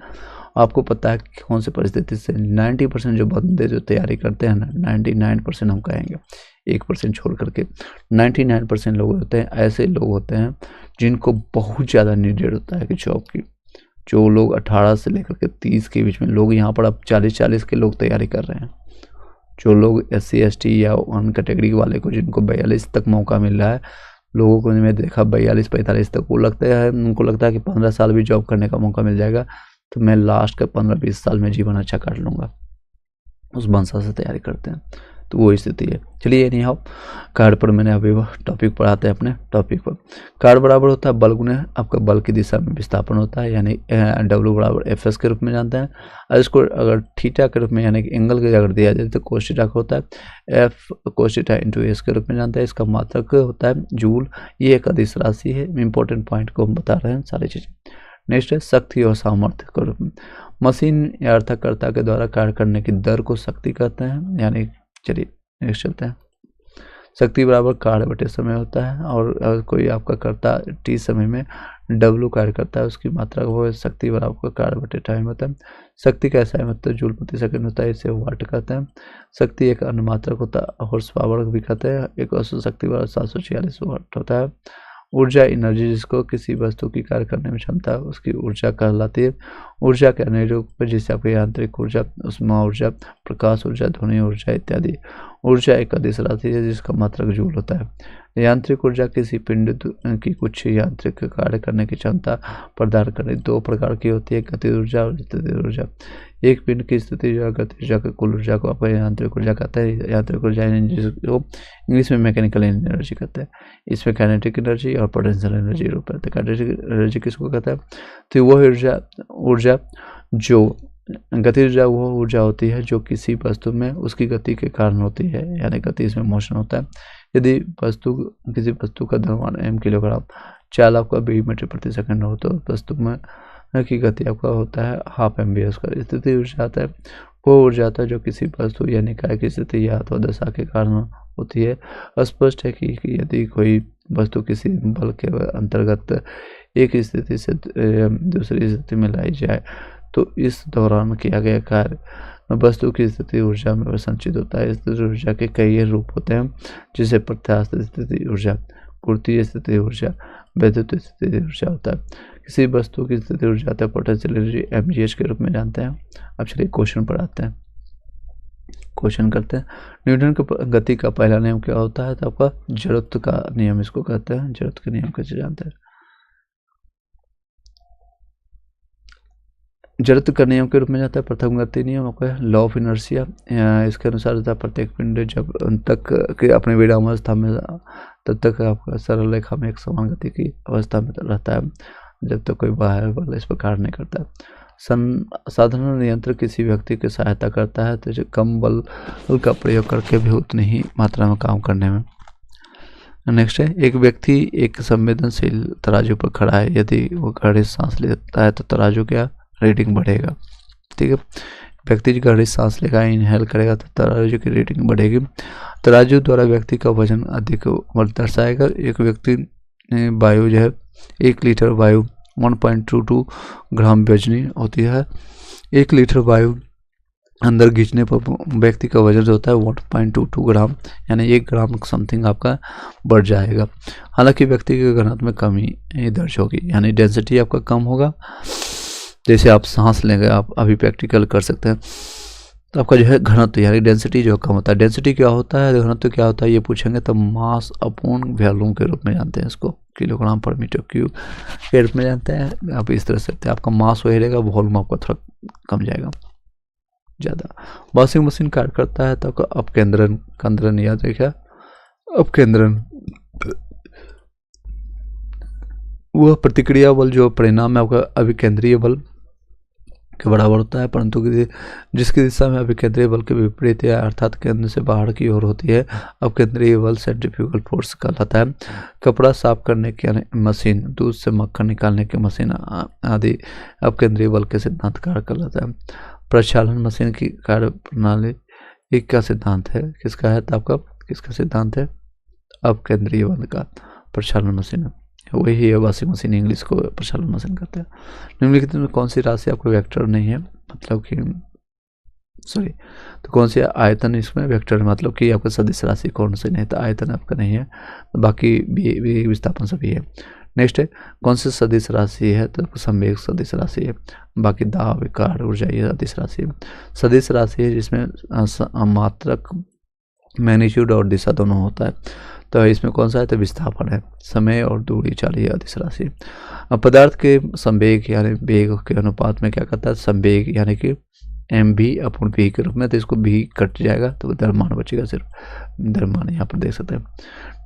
आपको पता है कि कौन सी परिस्थिति से 90% जो बंदे जो तैयारी करते हैं ना, 99% हम कहेंगे, 1% छोड़ करके 99% लोग होते हैं, ऐसे लोग होते हैं जिनको बहुत ज़्यादा नीडेड होता है कि जॉब की। जो लोग 18 से लेकर के 30 के बीच में लोग, यहाँ पर अब 40-40 के लोग तैयारी कर रहे हैं। जो लोग SC ST या अन कैटेगरी वाले को जिनको 42 तक मौका मिल रहा है, लोगों को मैं देखा 42-45 तक, वो लगता है उनको लगता है कि 15 साल भी जॉब करने का मौका मिल जाएगा तो मैं लास्ट के 15-20 साल में जीवन अच्छा काट लूँगा, उस बंसा से तैयारी करते हैं, तो वो स्थिति है। चलिए नहीं हो कार्ड पर मैंने अभी वो टॉपिक पढ़ाते हैं अपने टॉपिक पर। कार्ड बराबर होता है बल गुने आपका बल की दिशा में विस्थापन होता है, यानी W बराबर FS के रूप में जानते हैं। और इसको अगर थीटा के रूप में यानी कि एंगल के अगर दिया जाए तो कोस थीटा का होता है F cos theta into S के रूप में जानते हैं। इसका मात्रक होता है जूल, ये एक अदिश राशि है, इंपॉर्टेंट पॉइंट को हम बता रहे हैं सारी चीज़ें। नेक्स्ट है शक्ति और सामर्थ्य के रूप में, मशीन या अर्थकर्ता के द्वारा कार्य करने की दर को शक्ति कहते हैं, यानी चलिए नेक्स्ट चलते हैं। शक्ति बराबर कार्य बटे समय होता है, और कोई आपका कर्ता T समय में W कार्य करता है, उसकी मात्रा वो शक्ति बराबर कार्य बटे टाइम होता है। शक्ति का ऐसा है मतलब जूल प्रति सेकंड होता है, इसे वाट कहते हैं। शक्ति एक अन्य मात्रक होता है, हॉर्स पावर भी कहते हैं। एक औसत शक्ति बराबर 746 वाट होता है। ऊर्जा एनर्जी, जिसको किसी वस्तु की कार्य करने में क्षमता है उसकी ऊर्जा कहलाती है। ऊर्जा के अन्य रूप जैसे आपकी यांत्रिक ऊर्जा, उष्मा ऊर्जा, प्रकाश ऊर्जा, ध्वनि ऊर्जा इत्यादि। ऊर्जा एक अदिश राशि है जिसका मात्रक जूल होता है। यांत्रिक ऊर्जा किसी पिंड की कुछ यांत्रिक कार्य करने की क्षमता प्रदान करने, दो प्रकार की होती है, गतिज ऊर्जा और स्थितिज ऊर्जा। एक पिंड की स्थिति ऊर्जा, गतिज ऊर्जा की कुल ऊर्जा को आपको यांत्रिक ऊर्जा कहते हैं। यांत्रिक ऊर्जा जिसको इंग्लिश में मैकेनिकल एनर्जी कहते हैं। इसमें काइनेटिक एनर्जी और पोटेंशियल एनर्जी रूप है। तो काइनेटिक एनर्जी किसको कहता है, तो वह ऊर्जा जो गतिज ऊर्जा वो ऊर्जा होती है जो किसी वस्तु में उसकी गति के कारण होती है, यानी गति इसमें मोशन होता है। यदि किसी वस्तु का द्रव्यमान m किलोग्राम, चाल आपका 20 मीटर प्रति सेकंड हो तो वस्तु में की गति आपका होता है ½ MV। उसका स्थिति ऊर्जा आता है, वो ऊर्जा आता है जो किसी वस्तु या निकाय की स्थिति या अथवा दशा के कारण होती है। स्पष्ट है कि यदि कोई वस्तु किसी बल के अंतर्गत एक स्थिति से दूसरी स्थिति में लाई जाए तो इस दौरान किया गया कार्य वस्तु की स्थिति ऊर्जा में संचित होता है। स्थिति ऊर्जा के कई रूप होते हैं, जिसे प्रत्यास्थ स्थिति ऊर्जा, कुर्तीय स्थिति ऊर्जा, वैद्युत स्थिति ऊर्जा होता है। किसी वस्तु की स्थिति ऊर्जा होता है पोटेंशियल एनर्जी MGH के रूप में जानते हैं। अब चलिए क्वेश्चन पर आते हैं, क्वेश्चन करते हैं। न्यूटन के गति का पहला नियम क्या होता है, तो आपका जड़त्व का नियम इसको कहते हैं। जड़त्व के नियम कैसे जानते हैं, जड़त्व का नियम के रूप में जाता है। प्रथम गति नियम आपका लॉ ऑफ इनर्शिया, इसके अनुसार होता है प्रत्येक पिंड जब तक कि अपने विराम अवस्था में तब तक आपका सरल रेखा में एक समान गति की अवस्था में रहता है जब तक कोई बाहर बल इस पर कार्य नहीं करता है। साधारण नियंत्रक किसी व्यक्ति की सहायता करता है तो जो कम बल का प्रयोग करके भी उतनी ही मात्रा में काम करने में। नेक्स्ट है, एक व्यक्ति एक संवेदनशील तराजू पर खड़ा है, यदि वो गहरी सांस लेता है तो तराजू क्या रीडिंग बढ़ेगा। ठीक है, व्यक्ति जो गहरी सांस लेगा, इनहेल करेगा तो तराजू की रीडिंग बढ़ेगी। तराजू द्वारा व्यक्ति का वजन अधिक दर्शाएगा। एक व्यक्ति वायु जो है 1 लीटर वायु 1.22 ग्राम वजनी होती है। 1 लीटर वायु अंदर खींचने पर व्यक्ति का वजन जो होता है 1.22 ग्राम, यानी 1 ग्राम समथिंग आपका बढ़ जाएगा। हालांकि व्यक्ति के घनत्व में कमी दर्ज होगी, यानी डेंसिटी आपका कम होगा। जैसे आप सांस लेंगे, आप अभी प्रैक्टिकल कर सकते हैं, तो आपका जो है घनत्व यानी डेंसिटी जो कम होता है। डेंसिटी क्या होता है, घनत्व क्या होता है, ये पूछेंगे तो मास अपॉन वॉल्यूम के रूप में जानते हैं इसको, किलोग्राम पर मीटर क्यूब के रूप में जानते हैं। आप इस तरह से आपका मास वही रहेगा, वॉल्यूम आपका थोड़ा कम जाएगा ज़्यादा। वॉशिंग मशीन कार्य करता है तो आपका अपकेंद्रन याद रखिए। अपकेंद्रन वह प्रतिक्रिया बल जो परिणाम है आपका अभिकेंद्रीय बल के बराबर होता है, परंतु जिसकी दिशा में अभिकेंद्रीय बल के विपरीत है, अर्थात केंद्र से बाहर की ओर होती है, अपकेंद्रीय बल सेंट्रीफ्यूगल फोर्स कहलाता है। कपड़ा साफ करने की मशीन, दूध से मक्खन निकालने की मशीन आदि अपकेंद्रीय बल के सिद्धांत कार्य कहलाता है। प्रक्षालन मशीन की कार्य प्रणाली एक का सिद्धांत है, किसका है तो आपका किसका सिद्धांत है, अपकेंद्रीय बल का प्रक्षालन मशीन, वही है वॉशिंग मशीन, इंग्लिश को प्रक्षालन मशीन कहते हैं। निम्नलिखित में कौन सी राशि आपको वेक्टर नहीं है, मतलब कि सॉरी, तो कौन सी आयतन इसमें वेक्टर, मतलब कि आपका सदिश राशि कौन सी नहीं, तो आयतन आपका नहीं है, बाकी विस्थापन सभी है। नेक्स्ट है, कौन सी सदिश राशि है, तो संवेग सदिश राशि है, बाकी दाब विकार ऊर्जा ये सदिश राशि है। सदिश राशि है जिसमें मात्रक मैग्नीट्यूड और दिशा दोनों होता है, तो इसमें कौन सा है तो विस्थापन है। समय और दूरी चालिए अदिश राशि। अब पदार्थ के संवेग यानी वेग के अनुपात में क्या करता है, संवेग यानी कि mv/v के रूप में, तो इसको भी कट जाएगा तो द्रव्यमान बचेगा, सिर्फ द्रव्यमान यहाँ पर देख सकते हैं।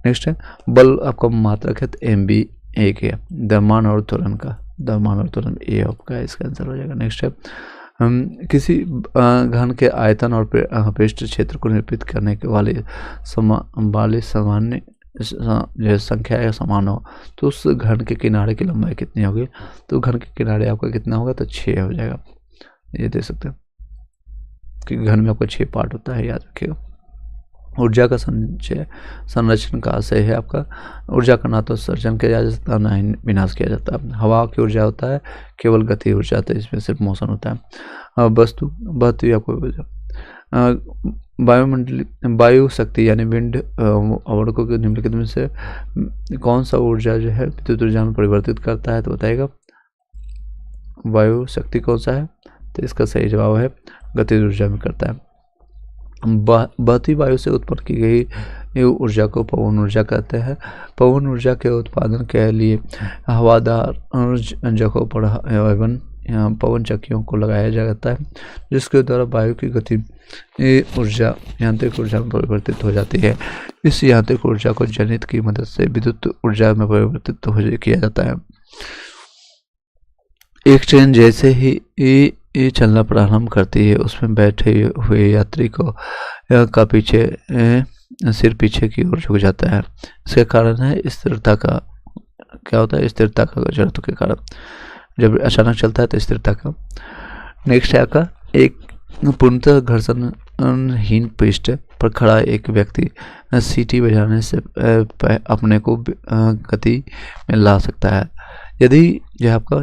नेक्स्ट है, बल आपका मात्रक है तो mv एक है, द्रव्यमान और त्वरण का, द्रव्यमान और त्वरण ए आपका इसका आंसर हो जाएगा। नेक्स्ट है, किसी घन के आयतन और पृष्ठ क्षेत्र को निरूपित करने के वाले सामान्य जो संख्या या समान हो तो उस घन के किनारे की लंबाई कितनी होगी, तो घन के किनारे आपका कितना होगा तो 6 हो जाएगा। ये देख सकते हैं कि घन में आपका 6 पार्ट होता है, याद रखिएगा। ऊर्जा का संचय संरक्षण का आशय है आपका, ऊर्जा का ना तो सर्जन किया जा सकता ना ही विनाश किया जाता है। हवा की ऊर्जा होता है केवल गति ऊर्जा, तो इसमें सिर्फ मोशन होता है। वस्तु बहती आपको वायुमंडली वायु शक्ति यानी विंड अवर्डकों के निम्नलिखित में से कौन सा ऊर्जा जो है विद्युत ऊर्जा में परिवर्तित करता है, तो बताएगा वायु शक्ति कौन सा है, तो इसका सही जवाब है गतिज ऊर्जा में करता है। बहती वायु से उत्पन्न की गई ऊर्जा को पवन ऊर्जा कहते हैं। पवन ऊर्जा के उत्पादन के लिए हवादार जगहों पर एवं पवन चक्कियों को लगाया जाता है, जिसके द्वारा वायु की गति ऊर्जा यांत्रिक ऊर्जा में परिवर्तित हो जाती है। इस यांत्रिक ऊर्जा को जनित की मदद से विद्युत ऊर्जा में परिवर्तित किया जाता है। एक ट्रेन जैसे ही चलना प्रारंभ करती है, उसमें बैठे हुए यात्री को का पीछे सिर पीछे की ओर झुक जाता है। इसके कारण है स्थिरता का, क्या होता है स्थिरता का, जड़त्व के कारण जब अचानक चलता है तो स्थिरता का। नेक्स्ट है आपका, एक पूर्णतः घर्षणहीन पृष्ठ पर खड़ा एक व्यक्ति सीटी बजाने से अपने को गति में ला सकता है। यदि यह आपका